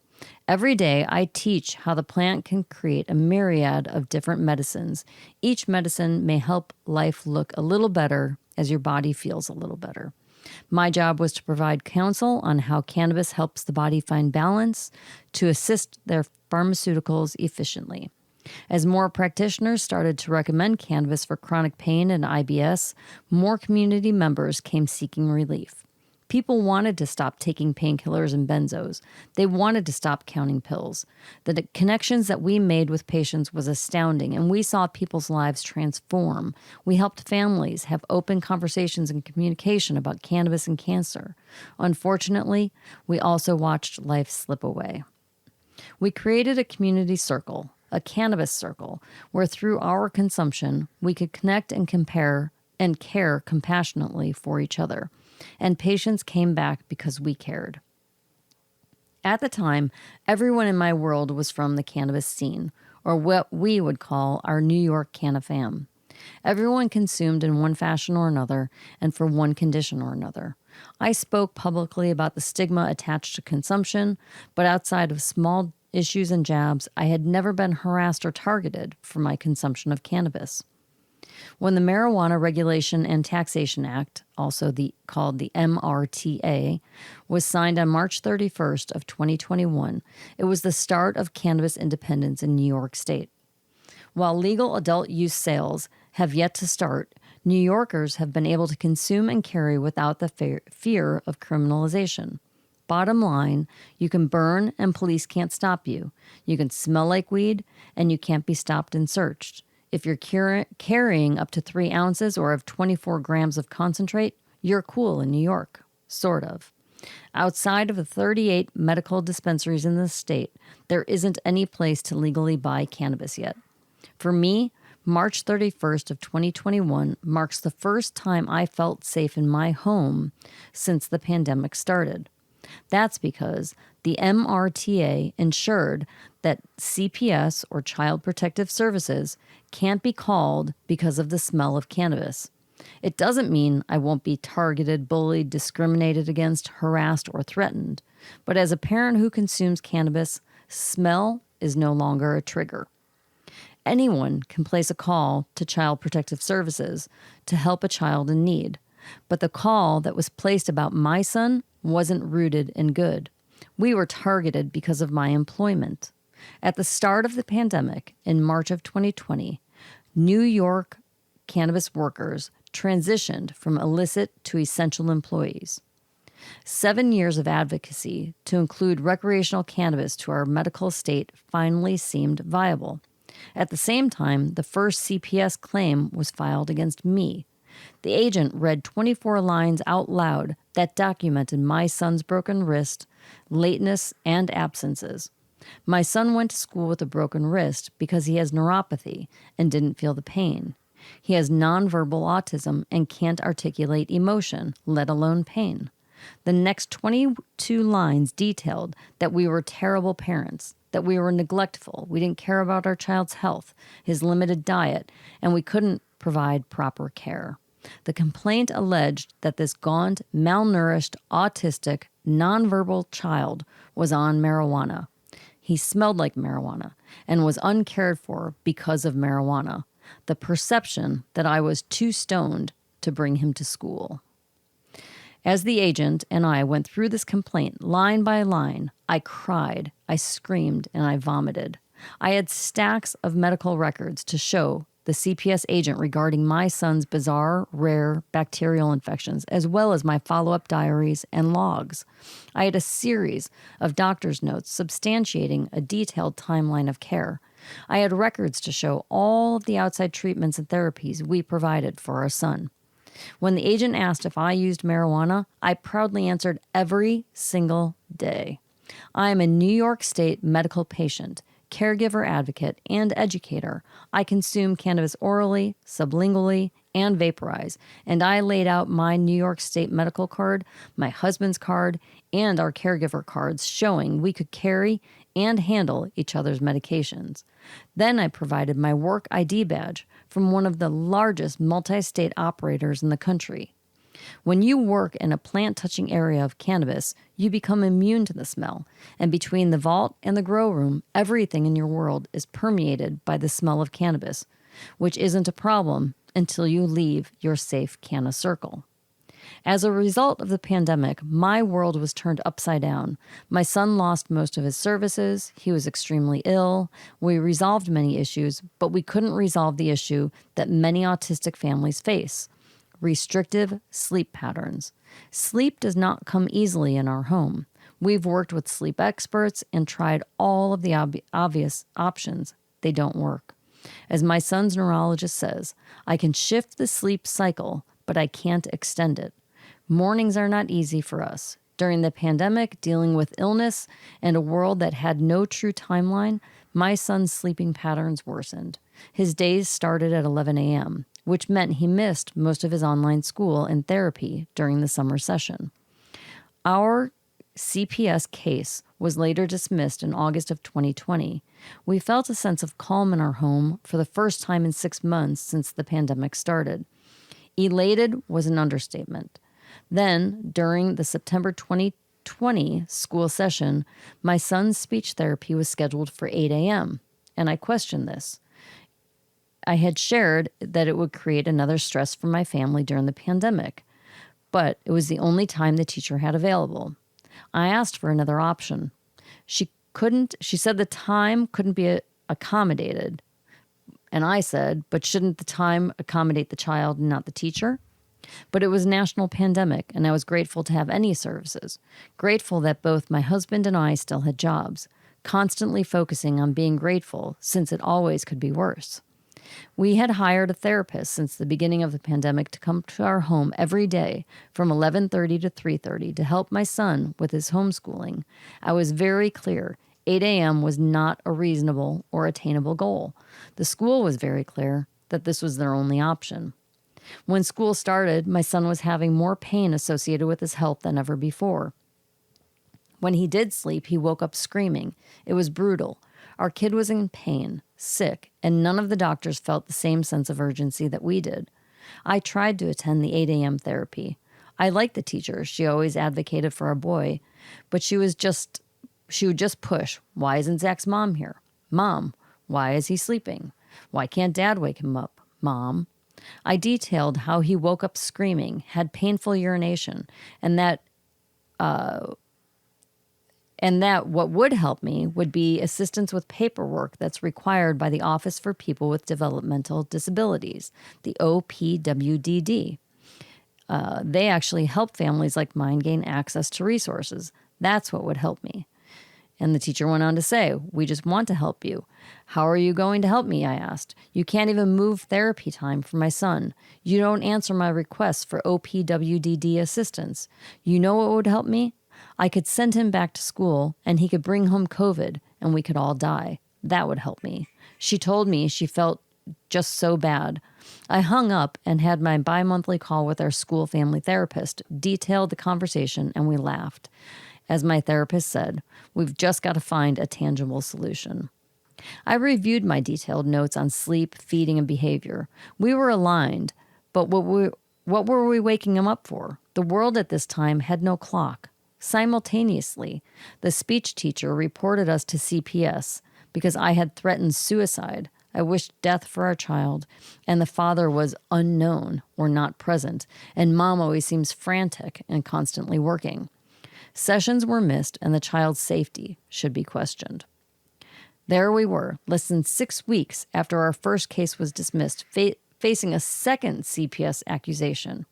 Every day, I teach how the plant can create a myriad of different medicines. Each medicine may help life look a little better as your body feels a little better. My job was to provide counsel on how cannabis helps the body find balance to assist their pharmaceuticals efficiently. As more practitioners started to recommend cannabis for chronic pain and IBS, more community members came seeking relief. People wanted to stop taking painkillers and benzos. They wanted to stop counting pills. The connections that we made with patients was astounding, and we saw people's lives transform. We helped families have open conversations and communication about cannabis and cancer. Unfortunately, we also watched life slip away. We created a community circle, a cannabis circle, where through our consumption, we could connect and compare and care compassionately for each other. And patients came back because we cared. At the time, everyone in my world was from the cannabis scene, or what we would call our New York Canna-Fam. Everyone consumed in one fashion or another, and for one condition or another. I spoke publicly about the stigma attached to consumption, but outside of small issues and jabs, I had never been harassed or targeted for my consumption of cannabis. When the Marijuana Regulation and Taxation Act, also called the MRTA, was signed on March 31st of 2021, it was the start of cannabis independence in New York State. While legal adult use sales have yet to start, New Yorkers have been able to consume and carry without the fear of criminalization. Bottom line, you can burn and police can't stop you. You can smell like weed and you can't be stopped and searched. If you're carrying up to 3 ounces or have 24 grams of concentrate, you're cool in New York. Sort of. Outside of the 38 medical dispensaries in the state, there isn't any place to legally buy cannabis yet. For me, March 31st of 2021 marks the first time I felt safe in my home since the pandemic started. That's because the MRTA ensured that CPS, or Child Protective Services, can't be called because of the smell of cannabis. It doesn't mean I won't be targeted, bullied, discriminated against, harassed, or threatened. But as a parent who consumes cannabis, smell is no longer a trigger. Anyone can place a call to Child Protective Services to help a child in need. But the call that was placed about my son wasn't rooted in good. We were targeted because of my employment. At the start of the pandemic, in March of 2020, New York cannabis workers transitioned from illicit to essential employees. 7 years of advocacy to include recreational cannabis to our medical estate finally seemed viable. At the same time, the first CPS claim was filed against me. The agent read 24 lines out loud that documented my son's broken wrist, lateness, and absences. My son went to school with a broken wrist because he has neuropathy and didn't feel the pain. He has nonverbal autism and can't articulate emotion, let alone pain. The next 22 lines detailed that we were terrible parents, that we were neglectful, we didn't care about our child's health, his limited diet, and we couldn't provide proper care. The complaint alleged that this gaunt, malnourished, autistic, nonverbal child was on marijuana. He smelled like marijuana and was uncared for because of marijuana. The perception that I was too stoned to bring him to school. As the agent and I went through this complaint line by line, I cried, I screamed, and I vomited. I had stacks of medical records to show the CPS agent regarding my son's bizarre, rare bacterial infections, as well as my follow-up diaries and logs. I had a series of doctor's notes substantiating a detailed timeline of care. I had records to show all of the outside treatments and therapies we provided for our son. When the agent asked if I used marijuana, I proudly answered every single day. I am a New York State medical patient, caregiver advocate, and educator. I consume cannabis orally, sublingually, and vaporize, and I laid out my New York State medical card, my husband's card, and our caregiver cards showing we could carry and handle each other's medications. Then I provided my work ID badge from one of the largest multi-state operators in the country. When you work in a plant-touching area of cannabis, you become immune to the smell, and between the vault and the grow room, everything in your world is permeated by the smell of cannabis, which isn't a problem until you leave your safe canna circle. As a result of the pandemic, my world was turned upside down. My son lost most of his services. He was extremely ill. We resolved many issues, but we couldn't resolve the issue that many autistic families face: restrictive sleep patterns. Sleep does not come easily in our home. We've worked with sleep experts and tried all of the obvious options. They don't work. As my son's neurologist says, I can shift the sleep cycle, but I can't extend it. Mornings are not easy for us. During the pandemic, dealing with illness and a world that had no true timeline, my son's sleeping patterns worsened. His days started at 11 a.m., which meant he missed most of his online school and therapy during the summer session. Our CPS case was later dismissed in August of 2020. We felt a sense of calm in our home for the first time in 6 months since the pandemic started. Elated was an understatement. Then, during the September 2020 school session, my son's speech therapy was scheduled for 8 a.m., and I questioned this. I had shared that it would create another stress for my family during the pandemic, but it was the only time the teacher had available. I asked for another option. She said the time couldn't be accommodated. And I said, but shouldn't the time accommodate the child and not the teacher? But it was a national pandemic, and I was grateful to have any services. Grateful that both my husband and I still had jobs. Constantly focusing on being grateful, since it always could be worse. We had hired a therapist since the beginning of the pandemic to come to our home every day from 11:30 to 3:30 to help my son with his homeschooling. I was very clear. 8 a.m. was not a reasonable or attainable goal. The school was very clear that this was their only option. When school started, my son was having more pain associated with his health than ever before. When he did sleep, he woke up screaming. It was brutal. Our kid was in pain, sick, and none of the doctors felt the same sense of urgency that we did. I tried to attend the 8 a.m. therapy. I liked the teacher. She always advocated for our boy, but she would just push. Why isn't Zach's mom here? Mom, why is he sleeping? Why can't Dad wake him up? Mom. I detailed how he woke up screaming, had painful urination, and that what would help me would be assistance with paperwork that's required by the Office for People with Developmental Disabilities, the OPWDD. They actually help families like mine gain access to resources. That's what would help me. And the teacher went on to say, we just want to help you. How are you going to help me? I asked. You can't even move therapy time for my son. You don't answer my requests for OPWDD assistance. You know what would help me? I could send him back to school and he could bring home COVID and we could all die. That would help me. She told me she felt just so bad. I hung up and had my bi-monthly call with our school family therapist, detailed the conversation, and we laughed. As my therapist said, we've just got to find a tangible solution. I reviewed my detailed notes on sleep, feeding, and behavior. We were aligned, but what were we waking him up for? The world at this time had no clock. Simultaneously, the speech teacher reported us to CPS because I had threatened suicide. I wished death for our child, and the father was unknown or not present, and mom always seems frantic and constantly working. Sessions were missed, and the child's safety should be questioned. There we were, less than 6 weeks after our first case was dismissed, facing a second CPS accusation.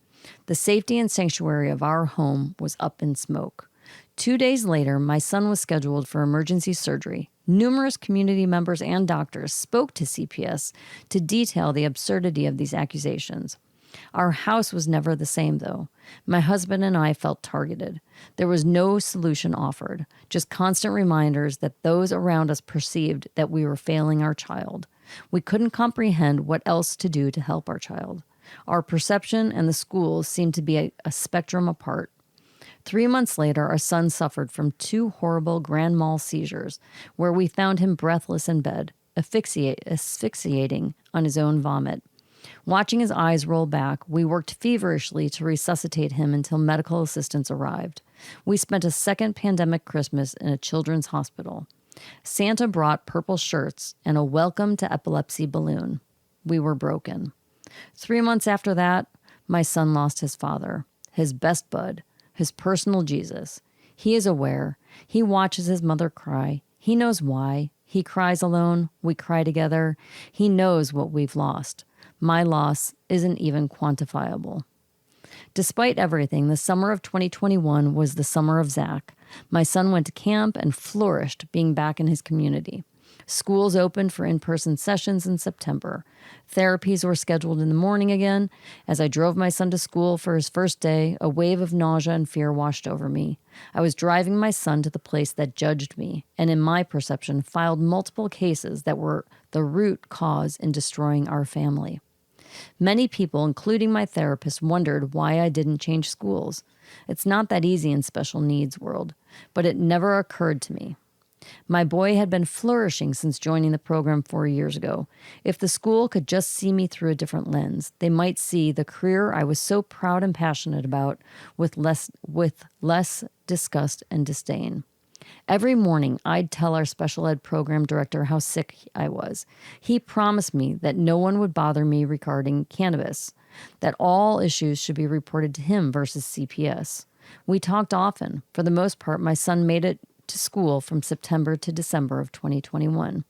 The safety and sanctuary of our home was up in smoke. 2 days later, my son was scheduled for emergency surgery. Numerous community members and doctors spoke to CPS to detail the absurdity of these accusations. Our house was never the same, though. My husband and I felt targeted. There was no solution offered, just constant reminders that those around us perceived that we were failing our child. We couldn't comprehend what else to do to help our child. Our perception and the schools seemed to be a spectrum apart. 3 months later, our son suffered from 2 horrible grand mal seizures, where we found him breathless in bed, asphyxiating on his own vomit. Watching his eyes roll back, we worked feverishly to resuscitate him until medical assistance arrived. We spent a second pandemic Christmas in a children's hospital. Santa brought purple shirts and a welcome to epilepsy balloon. We were broken. 3 months after that, my son lost his father, his best bud, his personal Jesus. He is aware. He watches his mother cry. He knows why. He cries alone. We cry together. He knows what we've lost. My loss isn't even quantifiable. Despite everything, the summer of 2021 was the summer of Zach. My son went to camp and flourished, being back in his community. Schools opened for in-person sessions in September. Therapies were scheduled in the morning again. As I drove my son to school for his first day, a wave of nausea and fear washed over me. I was driving my son to the place that judged me, and in my perception, filed multiple cases that were the root cause in destroying our family. Many people, including my therapist, wondered why I didn't change schools. It's not that easy in special needs world, but it never occurred to me. My boy had been flourishing since joining the program 4 years ago. If the school could just see me through a different lens, they might see the career I was so proud and passionate about with less disgust and disdain. Every morning, I'd tell our special ed program director how sick I was. He promised me that no one would bother me regarding cannabis, that all issues should be reported to him versus CPS. We talked often. For the most part, my son made it to school from September to December of 2021.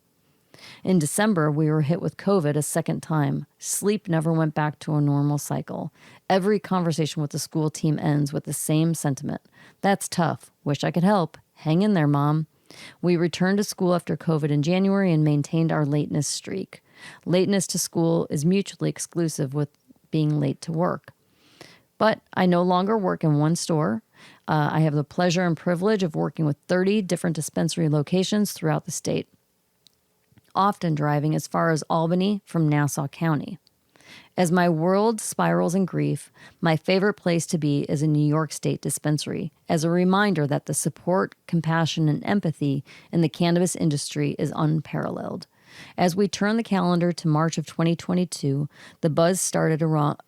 In December, we were hit with COVID a second time. Sleep never went back to a normal cycle. Every conversation with the school team ends with the same sentiment. That's tough. Wish I could help. Hang in there, Mom. We returned to school after COVID in January and maintained our lateness streak. Lateness to school is mutually exclusive with being late to work. But I no longer work in one store. I have the pleasure and privilege of working with 30 different dispensary locations throughout the state, often driving as far as Albany from Nassau County. As my world spirals in grief, my favorite place to be is a New York State dispensary, as a reminder that the support, compassion, and empathy in the cannabis industry is unparalleled. As we turn the calendar to March of 2022, the buzz started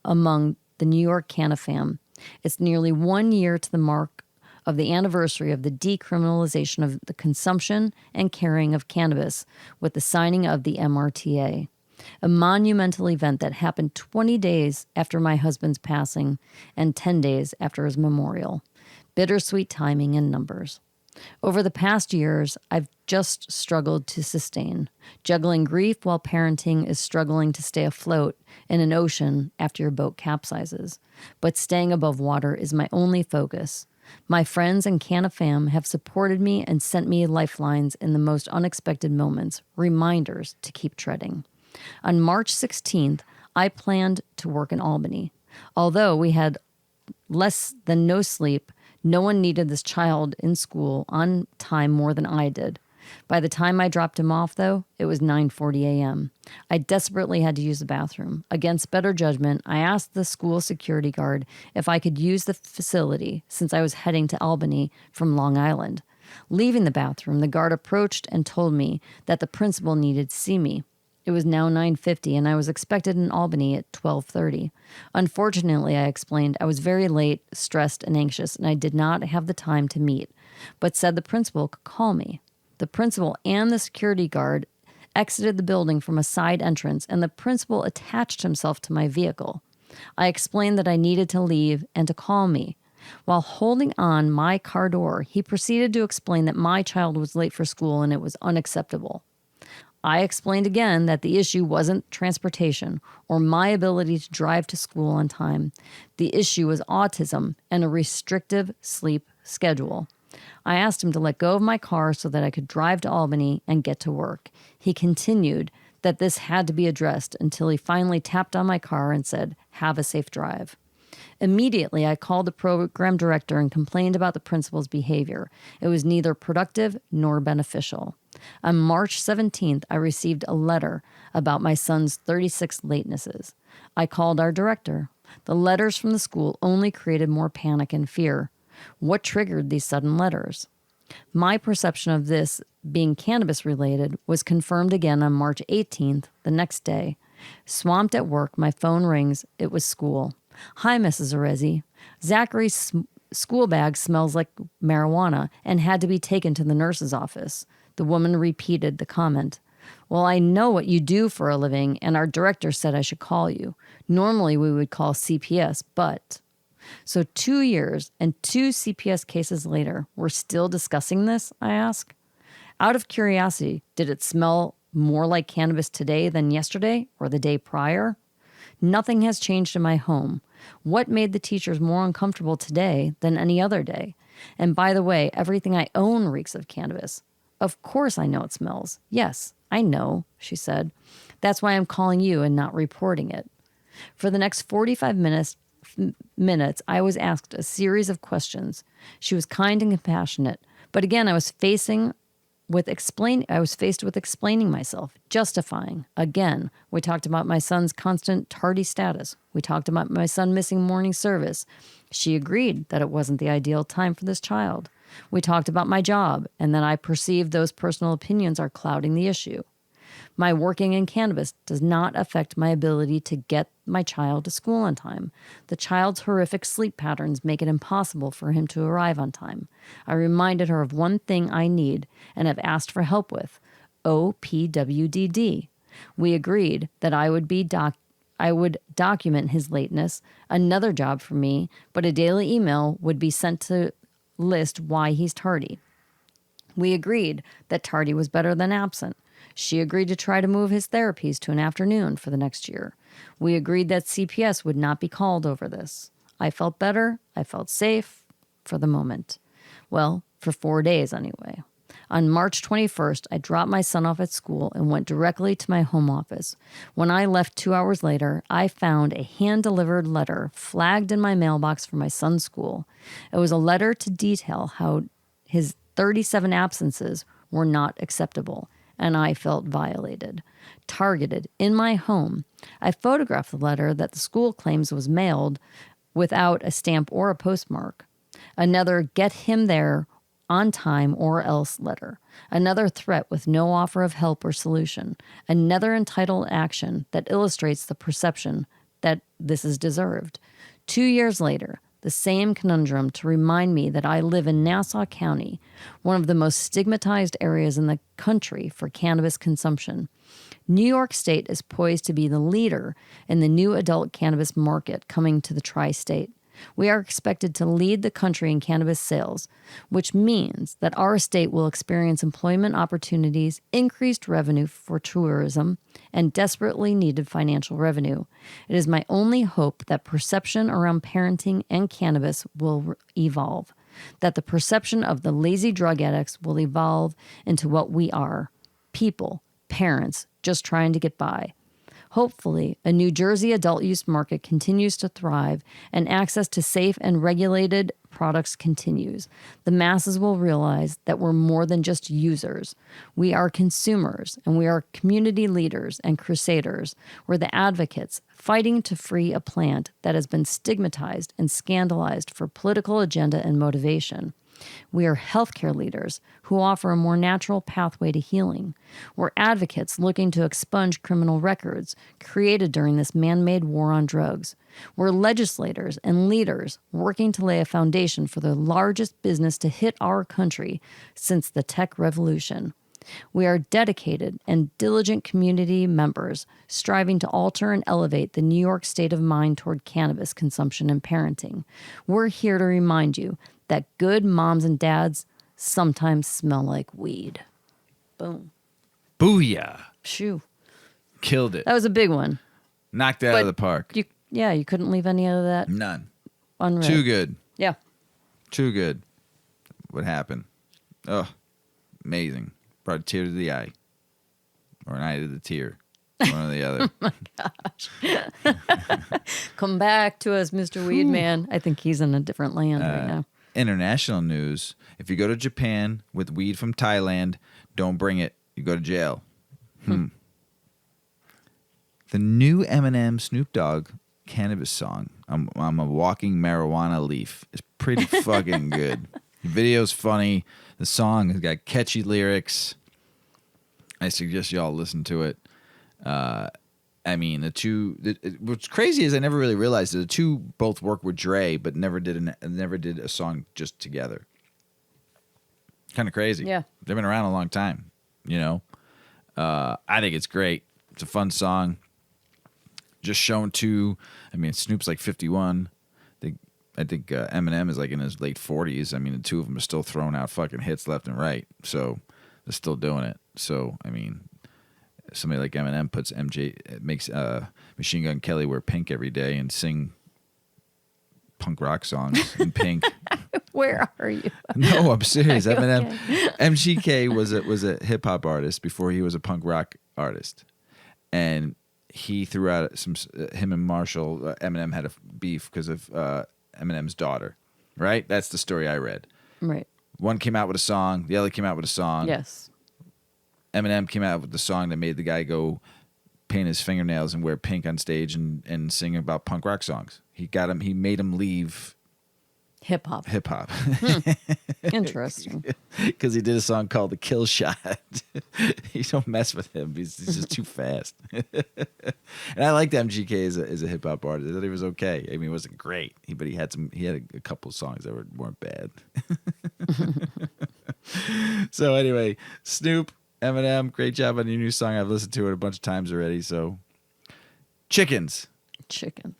among the New York Canna-Fam. It's nearly 1 year to the mark of the anniversary of the decriminalization of the consumption and carrying of cannabis with the signing of the MRTA, a monumental event that happened 20 days after my husband's passing and 10 days after his memorial. Bittersweet timing and numbers. Over the past years, I've just struggled to sustain. Juggling grief while parenting is struggling to stay afloat in an ocean after your boat capsizes. But staying above water is my only focus. My friends and Canna-Fam have supported me and sent me lifelines in the most unexpected moments, reminders to keep treading. On March 16th, I planned to work in Albany. Although we had less than no sleep, no one needed this child in school on time more than I did. By the time I dropped him off, though, it was 9:40 a.m. I desperately had to use the bathroom. Against better judgment, I asked the school security guard if I could use the facility since I was heading to Albany from Long Island. Leaving the bathroom, the guard approached and told me that the principal needed to see me. It was now 9:50 and I was expected in Albany at 12:30. Unfortunately, I explained, I was very late, stressed, and anxious, and I did not have the time to meet, but said the principal could call me. The principal and the security guard exited the building from a side entrance, and the principal attached himself to my vehicle. I explained that I needed to leave and to call me. While holding on my car door, he proceeded to explain that my child was late for school and it was unacceptable. I explained again that the issue wasn't transportation or my ability to drive to school on time. The issue was autism and a restrictive sleep schedule. I asked him to let go of my car so that I could drive to Albany and get to work. He continued that this had to be addressed until he finally tapped on my car and said, "Have a safe drive." Immediately, I called the program director and complained about the principal's behavior. It was neither productive nor beneficial. On March 17th, I received a letter about my son's 36 latenesses. I called our director. The letters from the school only created more panic and fear. What triggered these sudden letters? My perception of this being cannabis-related was confirmed again on March 18th, the next day. Swamped at work, my phone rings. It was school. "Hi, Mrs. Arezzi. Zachary's school bag smells like marijuana and had to be taken to the nurse's office." The woman repeated the comment. "Well, I know what you do for a living, and our director said I should call you. Normally, we would call CPS, but..." So 2 years and 2 CPS cases later, we're still discussing this, I ask. Out of curiosity, did it smell more like cannabis today than yesterday or the day prior? Nothing has changed in my home. What made the teachers more uncomfortable today than any other day? And by the way, everything I own reeks of cannabis. Of course I know it smells. Yes, I know, she said. That's why I'm calling you and not reporting it. For the next 45 minutes, I was asked a series of questions. She was kind and compassionate, but again, I was faced with explaining myself, justifying. Again, we talked about my son's constant tardy status. We talked about my son missing morning service. She agreed that it wasn't the ideal time for this child. We talked about my job, and that I perceived those personal opinions are clouding the issue. My working in cannabis does not affect my ability to get my child to school on time. The child's horrific sleep patterns make it impossible for him to arrive on time. I reminded her of one thing I need and have asked for help with, OPWDD. We agreed that I would document his lateness, another job for me, but a daily email would be sent to list why he's tardy. We agreed that tardy was better than absent. She agreed to try to move his therapies to an afternoon for the next year. We agreed that CPS would not be called over this. I felt better. I felt safe for the moment. Well, for 4 days anyway. On March 21st, I dropped my son off at school and went directly to my home office. When I left 2 hours later, I found a hand-delivered letter flagged in my mailbox for my son's school. It was a letter to detail how his 37 absences were not acceptable, and I felt violated, targeted in my home. I photographed the letter that the school claims was mailed without a stamp or a postmark. Another "get him there on time or else" letter. Another threat with no offer of help or solution. Another entitled action that illustrates the perception that this is deserved. 2 years later, the same conundrum to remind me that I live in Nassau County, one of the most stigmatized areas in the country for cannabis consumption. New York State is poised to be the leader in the new adult cannabis market coming to the tri-state. We are expected to lead the country in cannabis sales, which means that our state will experience employment opportunities, increased revenue for tourism, and desperately needed financial revenue. It is my only hope that perception around parenting and cannabis will evolve, that the perception of the lazy drug addicts will evolve into what we are, people, parents, just trying to get by. Hopefully, a New Jersey adult use market continues to thrive and access to safe and regulated products continues. The masses will realize that we're more than just users. We are consumers, and we are community leaders and crusaders. We're the advocates fighting to free a plant that has been stigmatized and scandalized for political agenda and motivation. We are healthcare leaders who offer a more natural pathway to healing. We're advocates looking to expunge criminal records created during this man-made war on drugs. We're legislators and leaders working to lay a foundation for the largest business to hit our country since the tech revolution. We are dedicated and diligent community members striving to alter and elevate the New York state of mind toward cannabis consumption and parenting. We're here to remind you that good moms and dads sometimes smell like weed. Boom. Booyah. Shoo. Killed it. That was a big one. Knocked it out of the park. You couldn't leave any of that None. unread. Too good. Yeah. Too good. What happened? Oh, amazing. Brought a tear to the eye. Or an eye to the tear. One or the other. Oh my gosh. Come back to us, Mr. Weed Man. I think he's in a different land right now. International news. If you go to Japan with weed from Thailand, don't bring it. You go to jail. The new Eminem Snoop Dogg Cannabis song, I'm a walking marijuana leaf, is pretty fucking good. The video's funny. The song has got catchy lyrics. I suggest y'all listen to it. I mean, what's crazy is I never really realized that the two both work with Dre, but never did a song just together. Kind of crazy. Yeah. They've been around a long time, you know. I think it's great. It's a fun song. Just shown to, I mean, Snoop's like 51. I think Eminem is like in his late 40s. I mean, the two of them are still throwing out fucking hits left and right. So they're still doing it. So, I mean, somebody like Eminem makes Machine Gun Kelly wear pink every day and sing punk rock songs in pink. Where are you? No, I'm serious. Eminem, okay? MGK was a hip hop artist before he was a punk rock artist, and he threw out him and Marshall. Eminem had a beef because of Eminem's daughter. Right? That's the story I read. Right. One came out with a song. The other came out with a song. Yes. Eminem came out with the song that made the guy go paint his fingernails and wear pink on stage and sing about punk rock songs. He made him leave hip hop. Interesting. Because he did a song called The Kill Shot. You don't mess with him. He's just too fast. And I liked MGK as a hip hop artist. I thought he was okay. I mean, he wasn't great, but he had a couple of songs that weren't bad. So anyway, Snoop, Eminem, great job on your new song. I've listened to it a bunch of times already. So, chickens.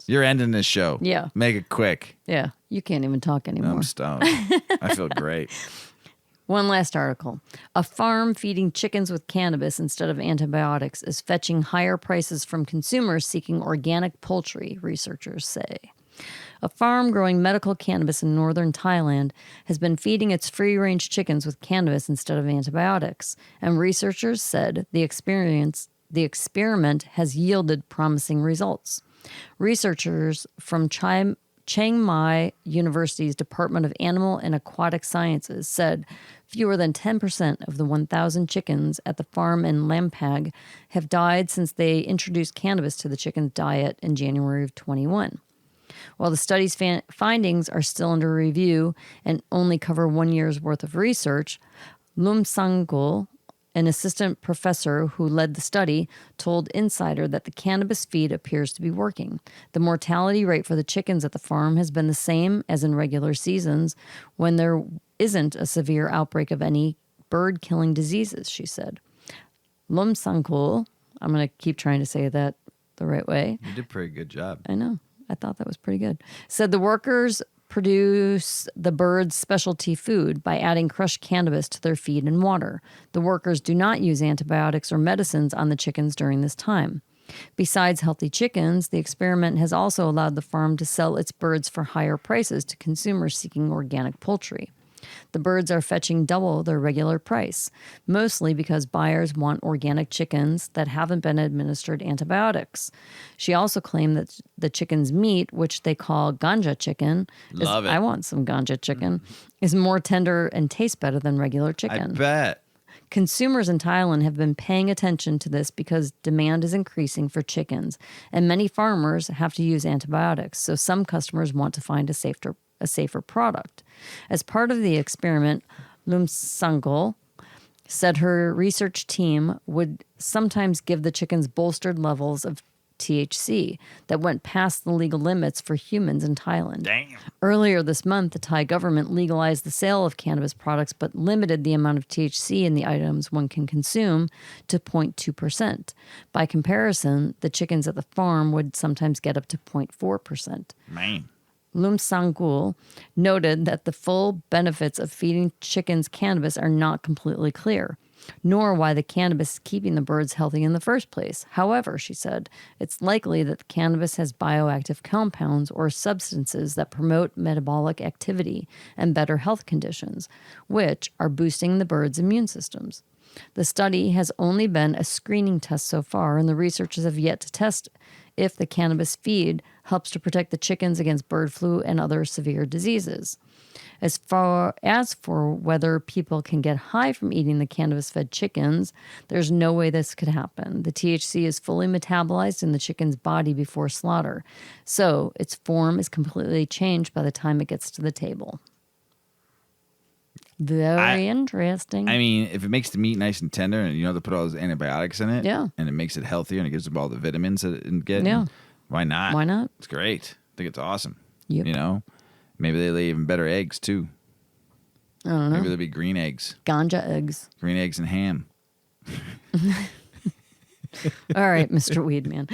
You're ending this show. Yeah. Make it quick. Yeah. You can't even talk anymore. I'm stoned. I feel great. One last article. A farm feeding chickens with cannabis instead of antibiotics is fetching higher prices from consumers seeking organic poultry, researchers say. A farm growing medical cannabis in northern Thailand has been feeding its free-range chickens with cannabis instead of antibiotics, and researchers said the experiment has yielded promising results. Researchers from Chiang Mai University's Department of Animal and Aquatic Sciences said fewer than 10% of the 1,000 chickens at the farm in Lampag have died since they introduced cannabis to the chicken's diet in January of 21. While the study's findings are still under review and only cover 1 year's worth of research, Lum Sangul, an assistant professor who led the study, told Insider that the cannabis feed appears to be working. The mortality rate for the chickens at the farm has been the same as in regular seasons when there isn't a severe outbreak of any bird-killing diseases, she said. Lum Sangul, I'm going to keep trying to say that the right way. You did a pretty good job. I know. I thought that was pretty good. Said the workers produce the birds' specialty food by adding crushed cannabis to their feed and water. The workers do not use antibiotics or medicines on the chickens during this time. Besides healthy chickens, the experiment has also allowed the farm to sell its birds for higher prices to consumers seeking organic poultry. The birds are fetching double their regular price, mostly because buyers want organic chickens that haven't been administered antibiotics. She also claimed that the chicken's meat, which they call ganja chicken, I want some ganja chicken, is more tender and tastes better than regular chicken. I bet. Consumers in Thailand have been paying attention to this because demand is increasing for chickens, and many farmers have to use antibiotics, so some customers want to find a safer product. As part of the experiment, Lum Sangul said her research team would sometimes give the chickens bolstered levels of THC that went past the legal limits for humans in Thailand. Damn. Earlier this month, the Thai government legalized the sale of cannabis products but limited the amount of THC in the items one can consume to 0.2%. By comparison, the chickens at the farm would sometimes get up to 0.4%. Man. Lum Sangul noted that the full benefits of feeding chickens cannabis are not completely clear, nor why the cannabis is keeping the birds healthy in the first place. However, she said, it's likely that the cannabis has bioactive compounds or substances that promote metabolic activity and better health conditions, which are boosting the birds' immune systems. The study has only been a screening test so far, and the researchers have yet to test if the cannabis feed helps to protect the chickens against bird flu and other severe diseases. As for whether people can get high from eating the cannabis-fed chickens, there's no way this could happen. The THC is fully metabolized in the chicken's body before slaughter, so its form is completely changed by the time it gets to the table. Very interesting. I mean, if it makes the meat nice and tender and you know they put all those antibiotics in it, and it makes it healthier and it gives them all the vitamins that it gets, why not? Why not? It's great. I think it's awesome. Yep. You know? Maybe they lay even better eggs, too. I don't know. Maybe there'll be green eggs. Ganja eggs. Green eggs and ham. All right, Mr. Weedman.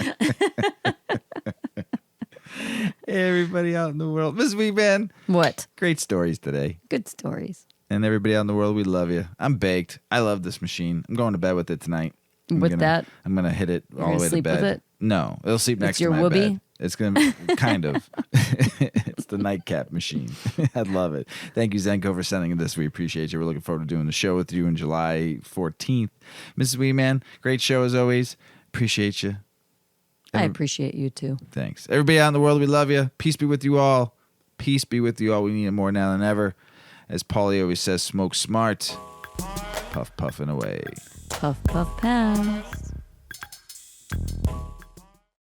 Hey, everybody out in the world. Miss Weedman. What? Great stories today. Good stories. And everybody out in the world, we love you. I'm baked. I love this machine. I'm going to bed with it tonight. I'm going to hit it all the way to bed. Sleep with it? No, it'll sleep next to my whoopee? bed. It's going to be kind of. It's the nightcap machine. I love it. Thank you, Zenko, for sending this. We appreciate you. We're looking forward to doing the show with you on July 14th. Mrs. Weeman, great show as always. Appreciate you. I appreciate you too. Thanks. Everybody out in the world, we love you. Peace be with you all. Peace be with you all. We need it more now than ever. As Paulie always says, smoke smart. Puff, puffing away. Puff, puff, pass.